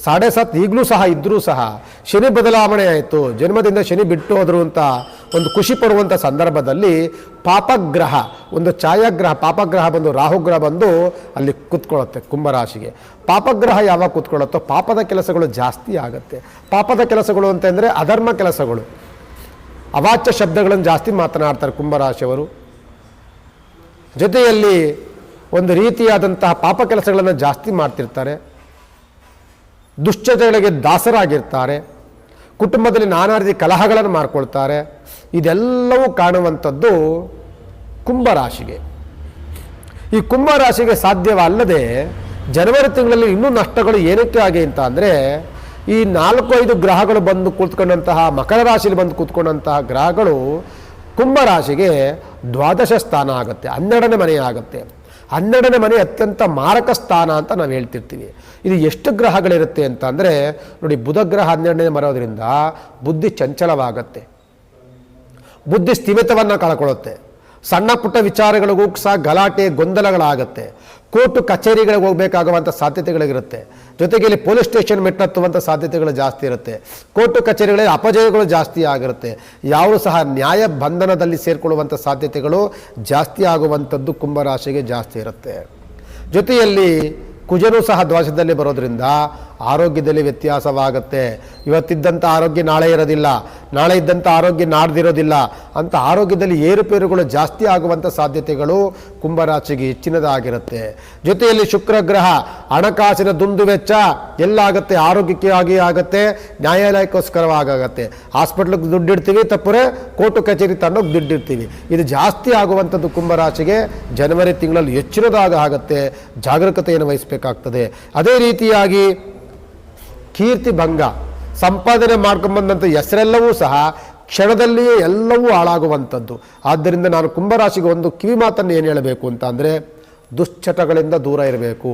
7.5 ಈಗಲೂ ಸಹ ಇದ್ದರೂ ಸಹ ಶನಿ ಬದಲಾವಣೆ ಆಯಿತು. ಜನ್ಮದಿಂದ ಶನಿ ಬಿಟ್ಟು ಹೋದ್ರು ಅಂತ ಒಂದು ಖುಷಿ ಪಡುವಂಥ ಸಂದರ್ಭದಲ್ಲಿ ಪಾಪಗ್ರಹ, ಒಂದು ಛಾಯಾಗ್ರಹ, ಪಾಪಗ್ರಹ ಬಂದು ರಾಹುಗ್ರಹ ಬಂದು ಅಲ್ಲಿ ಕೂತ್ಕೊಳ್ಳುತ್ತೆ ಕುಂಭರಾಶಿಗೆ. ಪಾಪಗ್ರಹ ಯಾವಾಗ ಕೂತ್ಕೊಳ್ಳುತ್ತೋ ಪಾಪದ ಕೆಲಸಗಳು ಜಾಸ್ತಿ ಆಗುತ್ತೆ. ಪಾಪದ ಕೆಲಸಗಳು ಅಂತಂದರೆ ಅಧರ್ಮ ಕೆಲಸಗಳು, ಅವಾಚ್ಯ ಶಬ್ದಗಳನ್ನು ಜಾಸ್ತಿ ಮಾತನಾಡ್ತಾರೆ ಕುಂಭರಾಶಿಯವರು. ಜೊತೆಯಲ್ಲಿ ಒಂದು ರೀತಿಯಾದಂತಹ ಪಾಪ ಕೆಲಸಗಳನ್ನು ಜಾಸ್ತಿ ಮಾಡ್ತಿರ್ತಾರೆ. ದುಶ್ಚಟಗಳಿಗೆ ದಾಸರಾಗಿರ್ತಾರೆ. ಕುಟುಂಬದಲ್ಲಿ ನಾನಾ ರೀತಿ ಕಲಹಗಳನ್ನು ಮಾಡ್ಕೊಳ್ತಾರೆ. ಇದೆಲ್ಲವೂ ಕಾಣುವಂಥದ್ದು ಕುಂಭರಾಶಿಗೆ. ಈ ಕುಂಭರಾಶಿಗೆ ಸಾಧ್ಯವಲ್ಲದೆ ಜನವರಿ ತಿಂಗಳಲ್ಲಿ ಇನ್ನೂ ನಷ್ಟಗಳು ಏನಕ್ಕೆ ಆಗಿ ಅಂತ ಅಂದರೆ, ಈ 4-5 ಗ್ರಹಗಳು ಬಂದು ಕೂತ್ಕೊಂಡಂತಹ ಮಕರ ರಾಶಿಯಲ್ಲಿ ಬಂದು ಕೂತ್ಕೊಂಡಂತಹ ಗ್ರಹಗಳು ಕುಂಭರಾಶಿಗೆ 12ಶ ಸ್ಥಾನ ಆಗುತ್ತೆ, 12ನೇ ಮನೆ ಆಗುತ್ತೆ. 12ನೇ ಮನೆ ಅತ್ಯಂತ ಮಾರಕ ಸ್ಥಾನ ಅಂತ ನಾವು ಹೇಳ್ತಿರ್ತೀವಿ. ಇದು ಎಷ್ಟು ಗ್ರಹಗಳಿರುತ್ತೆ ಅಂತ ಅಂದರೆ ನೋಡಿ, ಬುಧ ಗ್ರಹ 12ನೇ ಬರೋದ್ರಿಂದ ಬುದ್ಧಿ ಚಂಚಲವಾಗತ್ತೆ, ಬುದ್ಧಿ ಸ್ಥಿಮಿತವನ್ನು ಕಳ್ಕೊಳ್ಳುತ್ತೆ. ಸಣ್ಣ ಪುಟ್ಟ ವಿಚಾರಗಳಿಗೂ ಸಹ ಗಲಾಟೆ ಗೊಂದಲಗಳಾಗುತ್ತೆ. ಕೋರ್ಟು ಕಚೇರಿಗಳಿಗೆ ಹೋಗಬೇಕಾಗುವಂಥ ಸಾಧ್ಯತೆಗಳಿರುತ್ತೆ. ಜೊತೆಗೆ ಇಲ್ಲಿ ಪೊಲೀಸ್ ಸ್ಟೇಷನ್ ಮೆಟ್ಟತ್ತುವಂಥ ಸಾಧ್ಯತೆಗಳು ಜಾಸ್ತಿ ಇರುತ್ತೆ. ಕೋರ್ಟು ಕಚೇರಿಗಳಲ್ಲಿ ಅಪಜಯಗಳು ಜಾಸ್ತಿ ಆಗಿರುತ್ತೆ. ಯಾವುದು ಸಹ ನ್ಯಾಯ ಬಂಧನದಲ್ಲಿ ಸೇರಿಕೊಳ್ಳುವಂಥ ಸಾಧ್ಯತೆಗಳು ಜಾಸ್ತಿ ಆಗುವಂಥದ್ದು ಕುಂಭರಾಶಿಗೆ ಜಾಸ್ತಿ ಇರುತ್ತೆ. ಜೊತೆಯಲ್ಲಿ ಕುಜನೂ ಸಹ ದ್ವಾಸದಲ್ಲಿ ಬರೋದ್ರಿಂದ ಆರೋಗ್ಯದಲ್ಲಿ ವ್ಯತ್ಯಾಸವಾಗುತ್ತೆ. ಇವತ್ತಿದ್ದಂಥ ಆರೋಗ್ಯ ನಾಳೆ ಇರೋದಿಲ್ಲ, ನಾಳೆ ಇದ್ದಂಥ ಆರೋಗ್ಯ ನಾಡ್ದಿರೋದಿಲ್ಲ ಅಂತ ಆರೋಗ್ಯದಲ್ಲಿ ಏರುಪೇರುಗಳು ಜಾಸ್ತಿ ಆಗುವಂಥ ಸಾಧ್ಯತೆಗಳು ಕುಂಭರಾಶಿಗೆ ಹೆಚ್ಚಿನದಾಗಿರುತ್ತೆ. ಜೊತೆಯಲ್ಲಿ ಶುಕ್ರ ಗ್ರಹ ಹಣಕಾಸಿನ ದುಂದು ವೆಚ್ಚ ಎಲ್ಲಾಗುತ್ತೆ, ಆರೋಗ್ಯಕ್ಕಾಗಿ ಆಗುತ್ತೆ, ನ್ಯಾಯಾಲಯಕ್ಕೋಸ್ಕರವಾಗುತ್ತೆ. ಹಾಸ್ಪಿಟ್ಲಿಗೆ ದುಡ್ಡಿಡ್ತೀವಿ, ತಪ್ಪರೆ ಕೋರ್ಟು ಕಚೇರಿ ತಗೊಂಡೋಗಿ ದುಡ್ಡಿಡ್ತೀವಿ. ಇದು ಜಾಸ್ತಿ ಆಗುವಂಥದ್ದು ಕುಂಭರಾಶಿಗೆ ಜನವರಿ ತಿಂಗಳಲ್ಲಿ ಹೆಚ್ಚಿನದಾಗಿ ಆಗುತ್ತೆ. ಜಾಗರೂಕತೆಯನ್ನು ವಹಿಸಬೇಕಾಗ್ತದೆ. ಅದೇ ರೀತಿಯಾಗಿ ಕೀರ್ತಿ ಭಂಗ, ಸಂಪಾದನೆ ಮಾಡ್ಕೊಂಬಂದಂಥ ಹೆಸರೆಲ್ಲವೂ ಸಹ ಕ್ಷಣದಲ್ಲಿಯೇ ಎಲ್ಲವೂ ಹಾಳಾಗುವಂಥದ್ದು. ಆದ್ದರಿಂದ ನಾನು ಕುಂಭರಾಶಿಗೆ ಒಂದು ಕಿವಿ ಮಾತನ್ನು ಏನು ಹೇಳಬೇಕು ಅಂತ ಅಂದರೆ, ದುಶ್ಚಟಗಳಿಂದ ದೂರ ಇರಬೇಕು,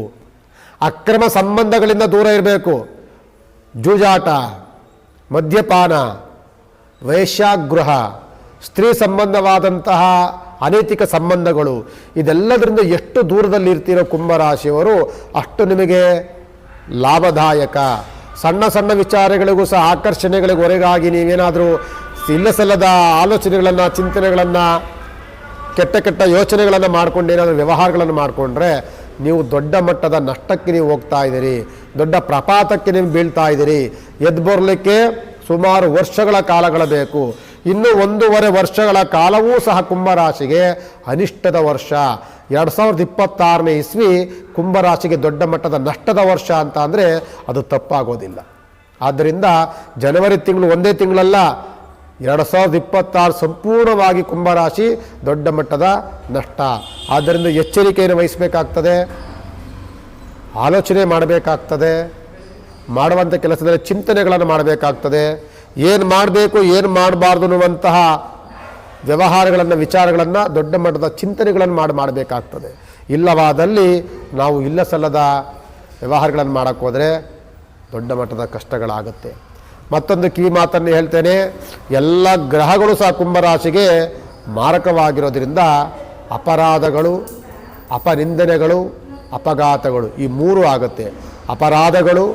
ಅಕ್ರಮ ಸಂಬಂಧಗಳಿಂದ ದೂರ ಇರಬೇಕು. ಜೂಜಾಟ, ಮದ್ಯಪಾನ, ವೇಶ್ಯಾಗೃಹ, ಸ್ತ್ರೀ ಸಂಬಂಧವಾದಂತಹ ಅನೈತಿಕ ಸಂಬಂಧಗಳು, ಇದೆಲ್ಲದರಿಂದ ಎಷ್ಟು ದೂರದಲ್ಲಿ ಇರ್ತೀರೋ ಕುಂಭರಾಶಿಯವರು ಅಷ್ಟು ನಿಮಗೆ ಲಾಭದಾಯಕ. ಸಣ್ಣ ಸಣ್ಣ ವಿಚಾರಗಳಿಗೂ ಸಹ ಆಕರ್ಷಣೆಗಳಿಗೆ ಹೊರಗಾಗಿ ನೀವೇನಾದರೂ ಇಲ್ಲಸಲ್ಲದ ಆಲೋಚನೆಗಳನ್ನು, ಚಿಂತನೆಗಳನ್ನು, ಕೆಟ್ಟ ಕೆಟ್ಟ ಯೋಚನೆಗಳನ್ನು ಮಾಡಿಕೊಂಡು ಏನಾದರೂ ವ್ಯವಹಾರಗಳನ್ನು ಮಾಡಿಕೊಂಡ್ರೆ ನೀವು ದೊಡ್ಡ ಮಟ್ಟದ ನಷ್ಟಕ್ಕೆ ನೀವು ಹೋಗ್ತಾ ಇದ್ದೀರಿ, ದೊಡ್ಡ ಪ್ರಪಾತಕ್ಕೆ ನೀವು ಬೀಳ್ತಾ ಇದ್ದೀರಿ. ಎದ್ದು ಬರಲಿಕ್ಕೆ ಸುಮಾರು ವರ್ಷಗಳ ಕಾಲಗಳು ಬೇಕು. ಇನ್ನು 1.5 ವರ್ಷಗಳ ಕಾಲವೂ ಸಹ ಕುಂಭರಾಶಿಗೆ ಅನಿಷ್ಟದ ವರ್ಷ. 2026ನೇ ಇಸ್ವಿ ಕುಂಭರಾಶಿಗೆ ದೊಡ್ಡ ಮಟ್ಟದ ನಷ್ಟದ ವರ್ಷ ಅಂತ ಅಂದರೆ ಅದು ತಪ್ಪಾಗೋದಿಲ್ಲ. ಆದ್ದರಿಂದ ಜನವರಿ ತಿಂಗಳು ಒಂದೇ ತಿಂಗಳಲ್ಲ, 2026 ಸಂಪೂರ್ಣವಾಗಿ ಕುಂಭರಾಶಿ ದೊಡ್ಡ ಮಟ್ಟದ ನಷ್ಟ. ಆದ್ದರಿಂದ ಎಚ್ಚರಿಕೆಯನ್ನು ವಹಿಸಬೇಕಾಗ್ತದೆ, ಆಲೋಚನೆ ಮಾಡಬೇಕಾಗ್ತದೆ, ಮಾಡುವಂಥ ಕೆಲಸದಲ್ಲಿ ಚಿಂತನೆಗಳನ್ನು ಮಾಡಬೇಕಾಗ್ತದೆ. ಏನು ಮಾಡಬೇಕು, ಏನು ಮಾಡಬಾರ್ದು ಅನ್ನುವಂತಹ ವ್ಯವಹಾರಗಳನ್ನು, ವಿಚಾರಗಳನ್ನು, ದೊಡ್ಡ ಮಟ್ಟದ ಚಿಂತನೆಗಳನ್ನು ಮಾಡಬೇಕಾಗ್ತದೆ. ಇಲ್ಲವಾದಲ್ಲಿ ನಾವು ಇಲ್ಲ ಸಲ್ಲದ ವ್ಯವಹಾರಗಳನ್ನು ಮಾಡೋಕ್ಕೆ ಹೋದರೆ ದೊಡ್ಡ ಮಟ್ಟದ ಕಷ್ಟಗಳಾಗುತ್ತೆ. ಮತ್ತೊಂದು ಕಿವಿ ಮಾತನ್ನು ಹೇಳ್ತೇನೆ, ಎಲ್ಲ ಗ್ರಹಗಳು ಸಹ ಕುಂಭರಾಶಿಗೆ ಮಾರಕವಾಗಿರೋದ್ರಿಂದ ಅಪರಾಧಗಳು, ಅಪನಿಂದನೆಗಳು, ಅಪಘಾತಗಳು ಈ 3 ಆಗುತ್ತೆ. ಅಪರಾಧಗಳು,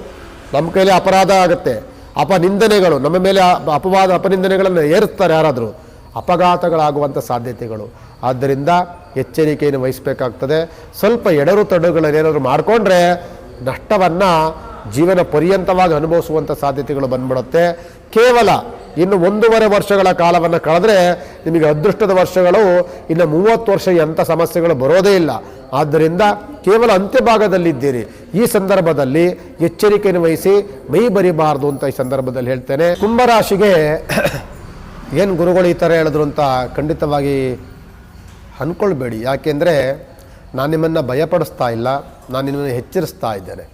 ನಮ್ಮ ಕೈಲಿ ಅಪರಾಧ ಆಗುತ್ತೆ. ಅಪನಿಂದನೆಗಳು, ನಮ್ಮ ಮೇಲೆ ಅಪವಾದ ಅಪನಿಂದನೆಗಳನ್ನು ಏರಿಸ್ತಾರೆ ಯಾರಾದರೂ, ಅಪಘಾತಗಳಾಗುವಂಥ ಸಾಧ್ಯತೆಗಳು. ಆದ್ದರಿಂದ ಎಚ್ಚರಿಕೆಯನ್ನು ವಹಿಸಬೇಕಾಗ್ತದೆ. ಸ್ವಲ್ಪ ಎಡರು ತಡೆಗಳನ್ನೇನಾದರೂ ಮಾಡಿಕೊಂಡ್ರೆ ನಷ್ಟವನ್ನು ಜೀವನ ಪರ್ಯಂತವಾಗಿ ಅನುಭವಿಸುವಂಥ ಸಾಧ್ಯತೆಗಳು ಬಂದ್ಬಿಡುತ್ತೆ. ಕೇವಲ ಇನ್ನು 1.5 ವರ್ಷಗಳ ಕಾಲವನ್ನು ಕಳೆದ್ರೆ ನಿಮಗೆ ಅದೃಷ್ಟದ ವರ್ಷಗಳು. ಇನ್ನು 30 ವರ್ಷ ಎಂಥ ಸಮಸ್ಯೆಗಳು ಬರೋದೇ ಇಲ್ಲ. ಆದ್ದರಿಂದ ಕೇವಲ ಅಂತ್ಯಭಾಗದಲ್ಲಿದ್ದೀರಿ. ಈ ಸಂದರ್ಭದಲ್ಲಿ ಎಚ್ಚರಿಕೆಯನ್ನು ವಹಿಸಿ ಮೈ ಬರಿಬಾರ್ದು ಅಂತ ಈ ಸಂದರ್ಭದಲ್ಲಿ ಹೇಳ್ತೇನೆ. ಕುಂಭರಾಶಿಗೆ ಏನು ಗುರುಗಳು ಈ ಥರ ಹೇಳಿದ್ರು ಅಂತ ಖಂಡಿತವಾಗಿ ಅಂದ್ಕೊಳ್ಬೇಡಿ. ಯಾಕೆಂದರೆ ನಾನು ನಿಮ್ಮನ್ನು ಭಯಪಡಿಸ್ತಾ ಇಲ್ಲ, ನಾನು ನಿಮ್ಮನ್ನು ಎಚ್ಚರಿಸ್ತಾ ಇದ್ದೇನೆ.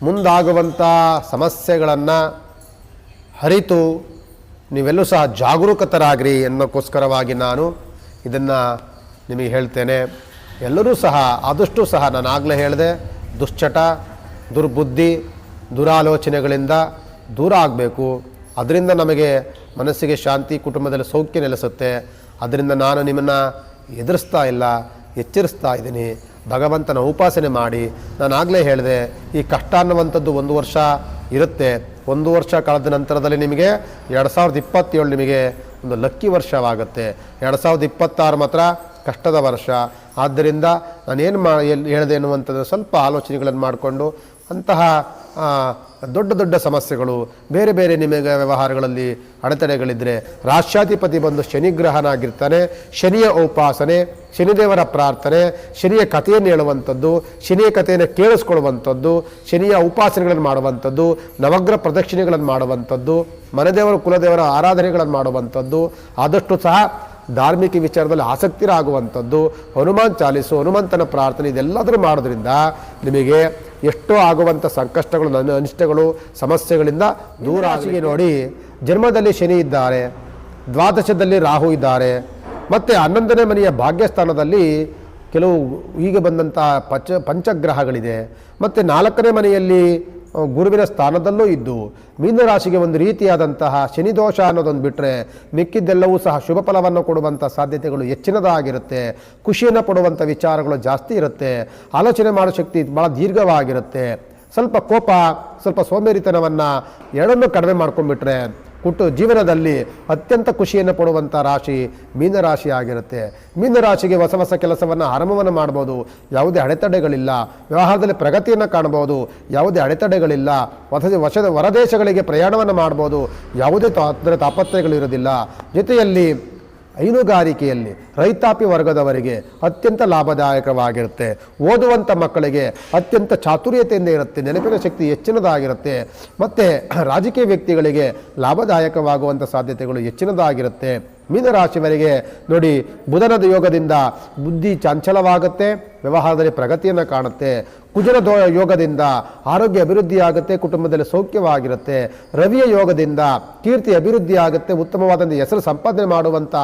ಮುಂದಾಗುವಂಥ ಸಮಸ್ಯೆಗಳನ್ನು ಅರಿತು ನೀವೆಲ್ಲೂ ಸಹ ಜಾಗರೂಕತರಾಗಿರಿ ಅನ್ನೋಕ್ಕೋಸ್ಕರವಾಗಿ ನಾನು ಇದನ್ನು ನಿಮಗೆ ಹೇಳ್ತೇನೆ. ಎಲ್ಲರೂ ಸಹ ಆದಷ್ಟು ಸಹ ನಾನು ಆಗಲೇ ಹೇಳಿದೆ, ದುಶ್ಚಟ, ದುರ್ಬುದ್ಧಿ, ದುರಾಲೋಚನೆಗಳಿಂದ ದೂರ ಆಗಬೇಕು. ಅದರಿಂದ ನಮಗೆ ಮನಸ್ಸಿಗೆ ಶಾಂತಿ, ಕುಟುಂಬದಲ್ಲಿ ಸೌಖ್ಯ ನೆಲೆಸುತ್ತೆ. ಅದರಿಂದ ನಾನು ನಿಮ್ಮನ್ನು ಎದುರಿಸ್ತಾ ಇಲ್ಲ, ಎಚ್ಚರಿಸ್ತಾ ಇದ್ದೀನಿ. ಭಗವಂತನ ಉಪಾಸನೆ ಮಾಡಿ. ನಾನು ಆಗಲೇ ಹೇಳಿದೆ, ಈ ಕಷ್ಟ ಅನ್ನುವಂಥದ್ದು 1 ವರ್ಷ ಇರುತ್ತೆ. 1 ವರ್ಷ ಕಳೆದ ನಂತರದಲ್ಲಿ ನಿಮಗೆ 2027 ನಿಮಗೆ ಒಂದು ಲಕ್ಕಿ ವರ್ಷವಾಗುತ್ತೆ. 2026 ಮಾತ್ರ ಕಷ್ಟದ ವರ್ಷ. ಆದ್ದರಿಂದ ನಾನೇನು ಹೇಳಿದೆ ಎನ್ನುವಂಥದ್ದು ಸ್ವಲ್ಪ ಆಲೋಚನೆಗಳನ್ನು ಮಾಡಿಕೊಂಡು ಅಂತಹ ದೊಡ್ಡ ದೊಡ್ಡ ಸಮಸ್ಯೆಗಳು, ಬೇರೆ ಬೇರೆ ನಿಮಗೆ ವ್ಯವಹಾರಗಳಲ್ಲಿ ಅಡೆತಡೆಗಳಿದ್ದರೆ ರಾಷ್ಟ್ರಾಧಿಪತಿ ಬಂದು ಶನಿಗ್ರಹನಾಗಿರ್ತಾನೆ. ಶನಿಯ ಉಪಾಸನೆ, ಶನಿದೇವರ ಪ್ರಾರ್ಥನೆ, ಶನಿಯ ಕಥೆಯನ್ನು ಹೇಳುವಂಥದ್ದು, ಶನಿಯ ಕಥೆಯನ್ನು ಕೇಳಿಸ್ಕೊಳ್ಳುವಂಥದ್ದು, ಶನಿಯ ಉಪಾಸನೆಗಳನ್ನು ಮಾಡುವಂಥದ್ದು, ನವಗ್ರಹ ಪ್ರದಕ್ಷಿಣೆಗಳನ್ನು ಮಾಡುವಂಥದ್ದು, ಮನೆದೇವರ ಕುಲದೇವರ ಆರಾಧನೆಗಳನ್ನು ಮಾಡುವಂಥದ್ದು, ಆದಷ್ಟು ಸಹ ಧಾರ್ಮಿಕ ವಿಚಾರದಲ್ಲಿ ಆಸಕ್ತಿರಾಗುವಂಥದ್ದು, ಹನುಮಾನ್ ಚಾಲಿಸು, ಹನುಮಂತನ ಪ್ರಾರ್ಥನೆ, ಇದೆಲ್ಲದರೂ ಮಾಡೋದ್ರಿಂದ ನಿಮಗೆ ಎಷ್ಟೋ ಆಗುವಂಥ ಸಂಕಷ್ಟಗಳು, ಅನಿಷ್ಟಗಳು, ಸಮಸ್ಯೆಗಳಿಂದ ದೂರ ಆಗಿ. ನೋಡಿ, ಜನ್ಮದಲ್ಲಿ ಶನಿ ಇದ್ದಾರೆ, ದ್ವಾದಶದಲ್ಲಿ ರಾಹು ಇದ್ದಾರೆ, ಮತ್ತು 11ನೇ ಮನೆಯ ಭಾಗ್ಯಸ್ಥಾನದಲ್ಲಿ ಕೆಲವು ಈಗ ಬಂದಂಥ ಪಂಚಗ್ರಹಗಳಿದೆ, ಮತ್ತು 4ನೇ ಮನೆಯಲ್ಲಿ ಗುರುವಿನ ಸ್ಥಾನದಲ್ಲೂ ಇದ್ದು ಮೀನರಾಶಿಗೆ ಒಂದು ರೀತಿಯಾದಂತಹ ಶನಿದೋಷ ಅನ್ನೋದೊಂದು ಬಿಟ್ಟರೆ ಮಿಕ್ಕಿದ್ದೆಲ್ಲವೂ ಸಹ ಶುಭ ಫಲವನ್ನು ಕೊಡುವಂಥ ಸಾಧ್ಯತೆಗಳು ಹೆಚ್ಚಿನದಾಗಿರುತ್ತೆ. ಖುಷಿಯನ್ನು ಪಡುವಂಥ ವಿಚಾರಗಳು ಜಾಸ್ತಿ ಇರುತ್ತೆ. ಆಲೋಚನೆ ಮಾಡೋ ಶಕ್ತಿ ಭಾಳ ದೀರ್ಘವಾಗಿರುತ್ತೆ. ಸ್ವಲ್ಪ ಕೋಪ, ಸ್ವಲ್ಪ ಸೋಂಬೇರಿತನವನ್ನು ಎರಡನ್ನೂ ಕಡಿಮೆ ಮಾಡ್ಕೊಂಡ್ಬಿಟ್ರೆ ಜೀವನದಲ್ಲಿ ಅತ್ಯಂತ ಖುಷಿಯನ್ನು ಪಡುವಂಥ ರಾಶಿ ಮೀನರಾಶಿ ಆಗಿರುತ್ತೆ. ಮೀನರಾಶಿಗೆ ಹೊಸ ಹೊಸ ಕೆಲಸವನ್ನು ಆರಂಭವನ್ನು ಮಾಡ್ಬೋದು, ಯಾವುದೇ ಅಡೆತಡೆಗಳಿಲ್ಲ. ವ್ಯವಹಾರದಲ್ಲಿ ಪ್ರಗತಿಯನ್ನು ಕಾಣ್ಬೋದು, ಯಾವುದೇ ಅಡೆತಡೆಗಳಿಲ್ಲ. ಹೊರದೇಶಗಳಿಗೆ ಪ್ರಯಾಣವನ್ನು ಮಾಡ್ಬೋದು, ಯಾವುದೇ ತಾಪತ್ರಯಗಳಿರೋದಿಲ್ಲ. ಜೊತೆಯಲ್ಲಿ ಹೈನುಗಾರಿಕೆಯಲ್ಲಿ ರೈತಾಪಿ ವರ್ಗದವರಿಗೆ ಅತ್ಯಂತ ಲಾಭದಾಯಕವಾಗಿರುತ್ತೆ. ಓದುವಂಥ ಮಕ್ಕಳಿಗೆ ಅತ್ಯಂತ ಚಾತುರ್ಯತೆಯಿಂದ ಇರುತ್ತೆ, ನೆನಪಿನ ಶಕ್ತಿ ಹೆಚ್ಚಿನದಾಗಿರುತ್ತೆ. ಮತ್ತು ರಾಜಕೀಯ ವ್ಯಕ್ತಿಗಳಿಗೆ ಲಾಭದಾಯಕವಾಗುವಂಥ ಸಾಧ್ಯತೆಗಳು ಹೆಚ್ಚಿನದಾಗಿರುತ್ತೆ. ಮೀನರಾಶಿಯವರಿಗೆ ನೋಡಿ, ಬುಧನ ಯೋಗದಿಂದ ಬುದ್ಧಿ ಚಂಚಲವಾಗುತ್ತೆ, ವ್ಯವಹಾರದಲ್ಲಿ ಪ್ರಗತಿಯನ್ನು ಕಾಣುತ್ತೆ. ಕುಜನ ಯೋಗದಿಂದ ಆರೋಗ್ಯ ಅಭಿವೃದ್ಧಿ ಆಗುತ್ತೆ, ಕುಟುಂಬದಲ್ಲಿ ಸೌಖ್ಯವಾಗಿರುತ್ತೆ. ರವಿಯ ಯೋಗದಿಂದ ಕೀರ್ತಿ ಅಭಿವೃದ್ಧಿ ಆಗುತ್ತೆ, ಉತ್ತಮವಾದಂಥ ಹೆಸರು ಸಂಪಾದನೆ ಮಾಡುವಂಥ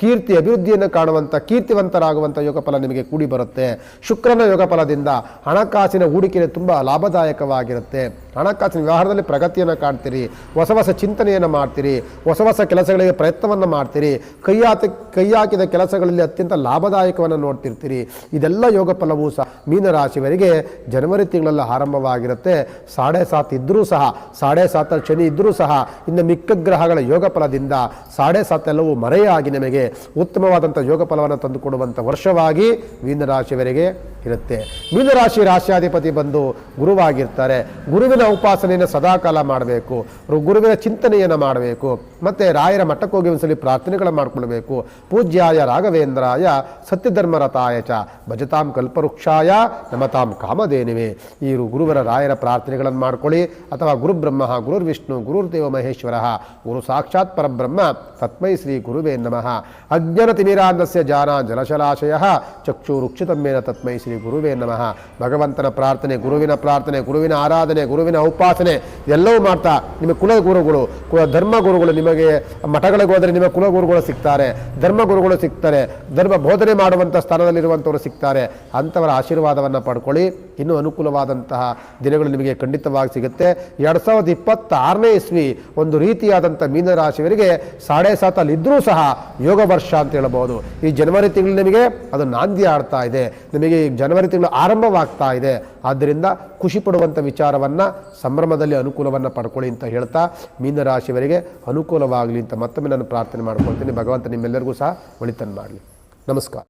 ಕೀರ್ತಿ ಅಭಿವೃದ್ಧಿಯನ್ನು ಕಾಣುವಂಥ ಕೀರ್ತಿವಂತರಾಗುವಂಥ ಯೋಗ ಫಲ ನಿಮಗೆ ಕೂಡಿ ಬರುತ್ತೆ. ಶುಕ್ರನ ಯೋಗ ಫಲದಿಂದ ಹಣಕಾಸಿನ ಹೂಡಿಕೆ ತುಂಬ ಲಾಭದಾಯಕವಾಗಿರುತ್ತೆ. ಹಣಕಾಸಿನ ವ್ಯವಹಾರದಲ್ಲಿ ಪ್ರಗತಿಯನ್ನು ಕಾಣ್ತೀರಿ, ಹೊಸ ಹೊಸ ಚಿಂತನೆಯನ್ನು ಮಾಡ್ತೀರಿ, ಹೊಸ ಹೊಸ ಕೆಲಸಗಳಿಗೆ ಪ್ರಯತ್ನವನ್ನು ಮಾಡ್ತೀರಿ, ಕೈ ಹಾಕಿದ ಕೆಲಸಗಳಲ್ಲಿ ಅತ್ಯಂತ ಲಾಭದಾಯಕವನ್ನು ನೋಡ್ತಿರ್ತೀರಿ. ಇದೆಲ್ಲ ಯೋಗ ಫಲವೂ ಸಹ ಮೀನರಾಶಿಯವರಿಗೆ ಜನವರಿ ತಿಂಗಳಲ್ಲಿ ಆರಂಭವಾಗಿರುತ್ತೆ. 7.5 ಇದ್ದರೂ ಸಹ, 7.5 ಶನಿ ಇದ್ದರೂ ಸಹ ಇನ್ನು ಮಿಕ್ಕ ಗ್ರಹಗಳ ಯೋಗ ಫಲದಿಂದ 7.5 ಎಲ್ಲವೂ ಮರೆಯಾಗಿ ನಿಮಗೆ ಉತ್ತಮವಾದಂಥ ಯೋಗ ಫಲವನ್ನು ತಂದುಕೊಡುವಂಥ ವರ್ಷವಾಗಿ ಮೀನರಾಶಿಯವರಿಗೆ ಇರುತ್ತೆ. ಮೀನರಾಶಿ ರಾಶಿಯಾಧಿಪತಿ ಬಂದು ಗುರುವಾಗಿರ್ತಾರೆ. ಗುರುವಿನ ಉಪಾಸನೆಯನ್ನು ಸದಾಕಾಲ ಮಾಡಬೇಕು, ಗುರುವಿನ ಚಿಂತನೆಯನ್ನು ಮಾಡಬೇಕು. ಮತ್ತು ರಾಯರ ಮಠಕ್ಕೆ ಹೋಗಿ ಒಂದ್ಸಲಿ ಪ್ರಾರ್ಥನೆಗಳನ್ನು ಮಾಡಿಕೊಳ್ಬೇಕು. ಪೂಜ್ಯಾಯ ರಾಘವೇಂದ್ರಾಯ ಸತ್ಯಧರ್ಮರತಾಯ ಚ ಭಜತಾಂ ಕಲ್ಪವೃಕ್ಷಾಯ ನಮತಾಂ ಕಾಮಧೇನುವೆ. ಈ ಗುರುವರ ರಾಯರ ಪ್ರಾರ್ಥನೆಗಳನ್ನು ಮಾಡ್ಕೊಳ್ಳಿ. ಅಥವಾ ಗುರುಬ್ರಹ್ಮ ಗುರುರ್ವಿಷ್ಣು ಗುರುರ್ದೇವ ಮಹೇಶ್ವರ ಗುರು ಸಾಕ್ಷಾತ್ ಪರಬ್ರಹ್ಮ ತಸ್ಮೈ ಶ್ರೀ ಗುರುವೇ ನಮಃ. ಅಜ್ಞಾನತಿಮಿರಾಂಧಸ್ಯ ಜಾನ ಜಲಶಲಾಶಯ ಚಕ್ಷುರುಕ್ಷಿತಮ್ಮೇನ ತಸ್ಮೈ ಶ್ರೀ ಗುರುವೇ ನಮಃ. ಭಗವಂತನ ಪ್ರಾರ್ಥನೆ, ಗುರುವಿನ ಆರಾಧನೆ, ಗುರುವಿನ ಉಪಾಸನೆ ಎಲ್ಲವೂ ಮಾಡ್ತಾ ನಿಮಗೆ ಕುಲಗುರುಗಳು, ಧರ್ಮಗುರುಗಳು, ನಿಮಗೆ ಮಠಗಳಿಗೆ ಹೋದರೆ ನಿಮ್ಮ ಕುಲಗುರುಗಳು ಸಿಗ್ತಾರೆ, ಧರ್ಮಗುರುಗಳು ಸಿಗ್ತಾರೆ, ಧರ್ಮ ಬೋಧನೆ ಮಾಡುವಂಥ ಸ್ಥಾನದಲ್ಲಿರುವಂಥವರು ಸಿಗ್ತಾರೆ. ಅಂಥವರ ಆಶೀರ್ವಾದವನ್ನು ಪಡ್ಕೊಳ್ಳಿ. ಇನ್ನೂ ಅನುಕೂಲವಾದಂತಹ ದಿನಗಳು ನಿಮಗೆ ಖಂಡಿತವಾಗಿ ಸಿಗುತ್ತೆ. 2026ನೇ ಇಸ್ವಿ ಒಂದು ರೀತಿಯಾದಂಥ ಮೀನರಾಶಿಯವರಿಗೆ 7.5 ಇದ್ದರೂ ಸಹ ಯೋಗ ವರ್ಷ ಅಂತ ಹೇಳ್ಬೋದು. ಈ ಜನವರಿ ತಿಂಗಳು ನಿಮಗೆ ಅದು ನಾಂದಿ ಆಡ್ತಾ ಇದೆ, ನಿಮಗೆ ಈ ಜನವರಿ ತಿಂಗಳು ಆರಂಭವಾಗ್ತಾ ಇದೆ. ಆದ್ದರಿಂದ ಖುಷಿ ಪಡುವಂಥ ವಿಚಾರವನ್ನು ಸಂಭ್ರಮದಲ್ಲಿ ಅನುಕೂಲವನ್ನು ಪಡ್ಕೊಳ್ಳಿ ಅಂತ ಹೇಳ್ತಾ ಮೀನರಾಶಿಯವರಿಗೆ ಅನುಕೂಲವಾಗಲಿ ಅಂತ ಮತ್ತೊಮ್ಮೆ ನಾನು ಪ್ರಾರ್ಥನೆ ಮಾಡ್ಕೊಳ್ತೀನಿ. ಭಗವಂತ ನಿಮ್ಮೆಲ್ಲರಿಗೂ ಸಹ ಒಳಿತನ್ನು ಮಾಡಲಿ. ನಮಸ್ಕಾರ.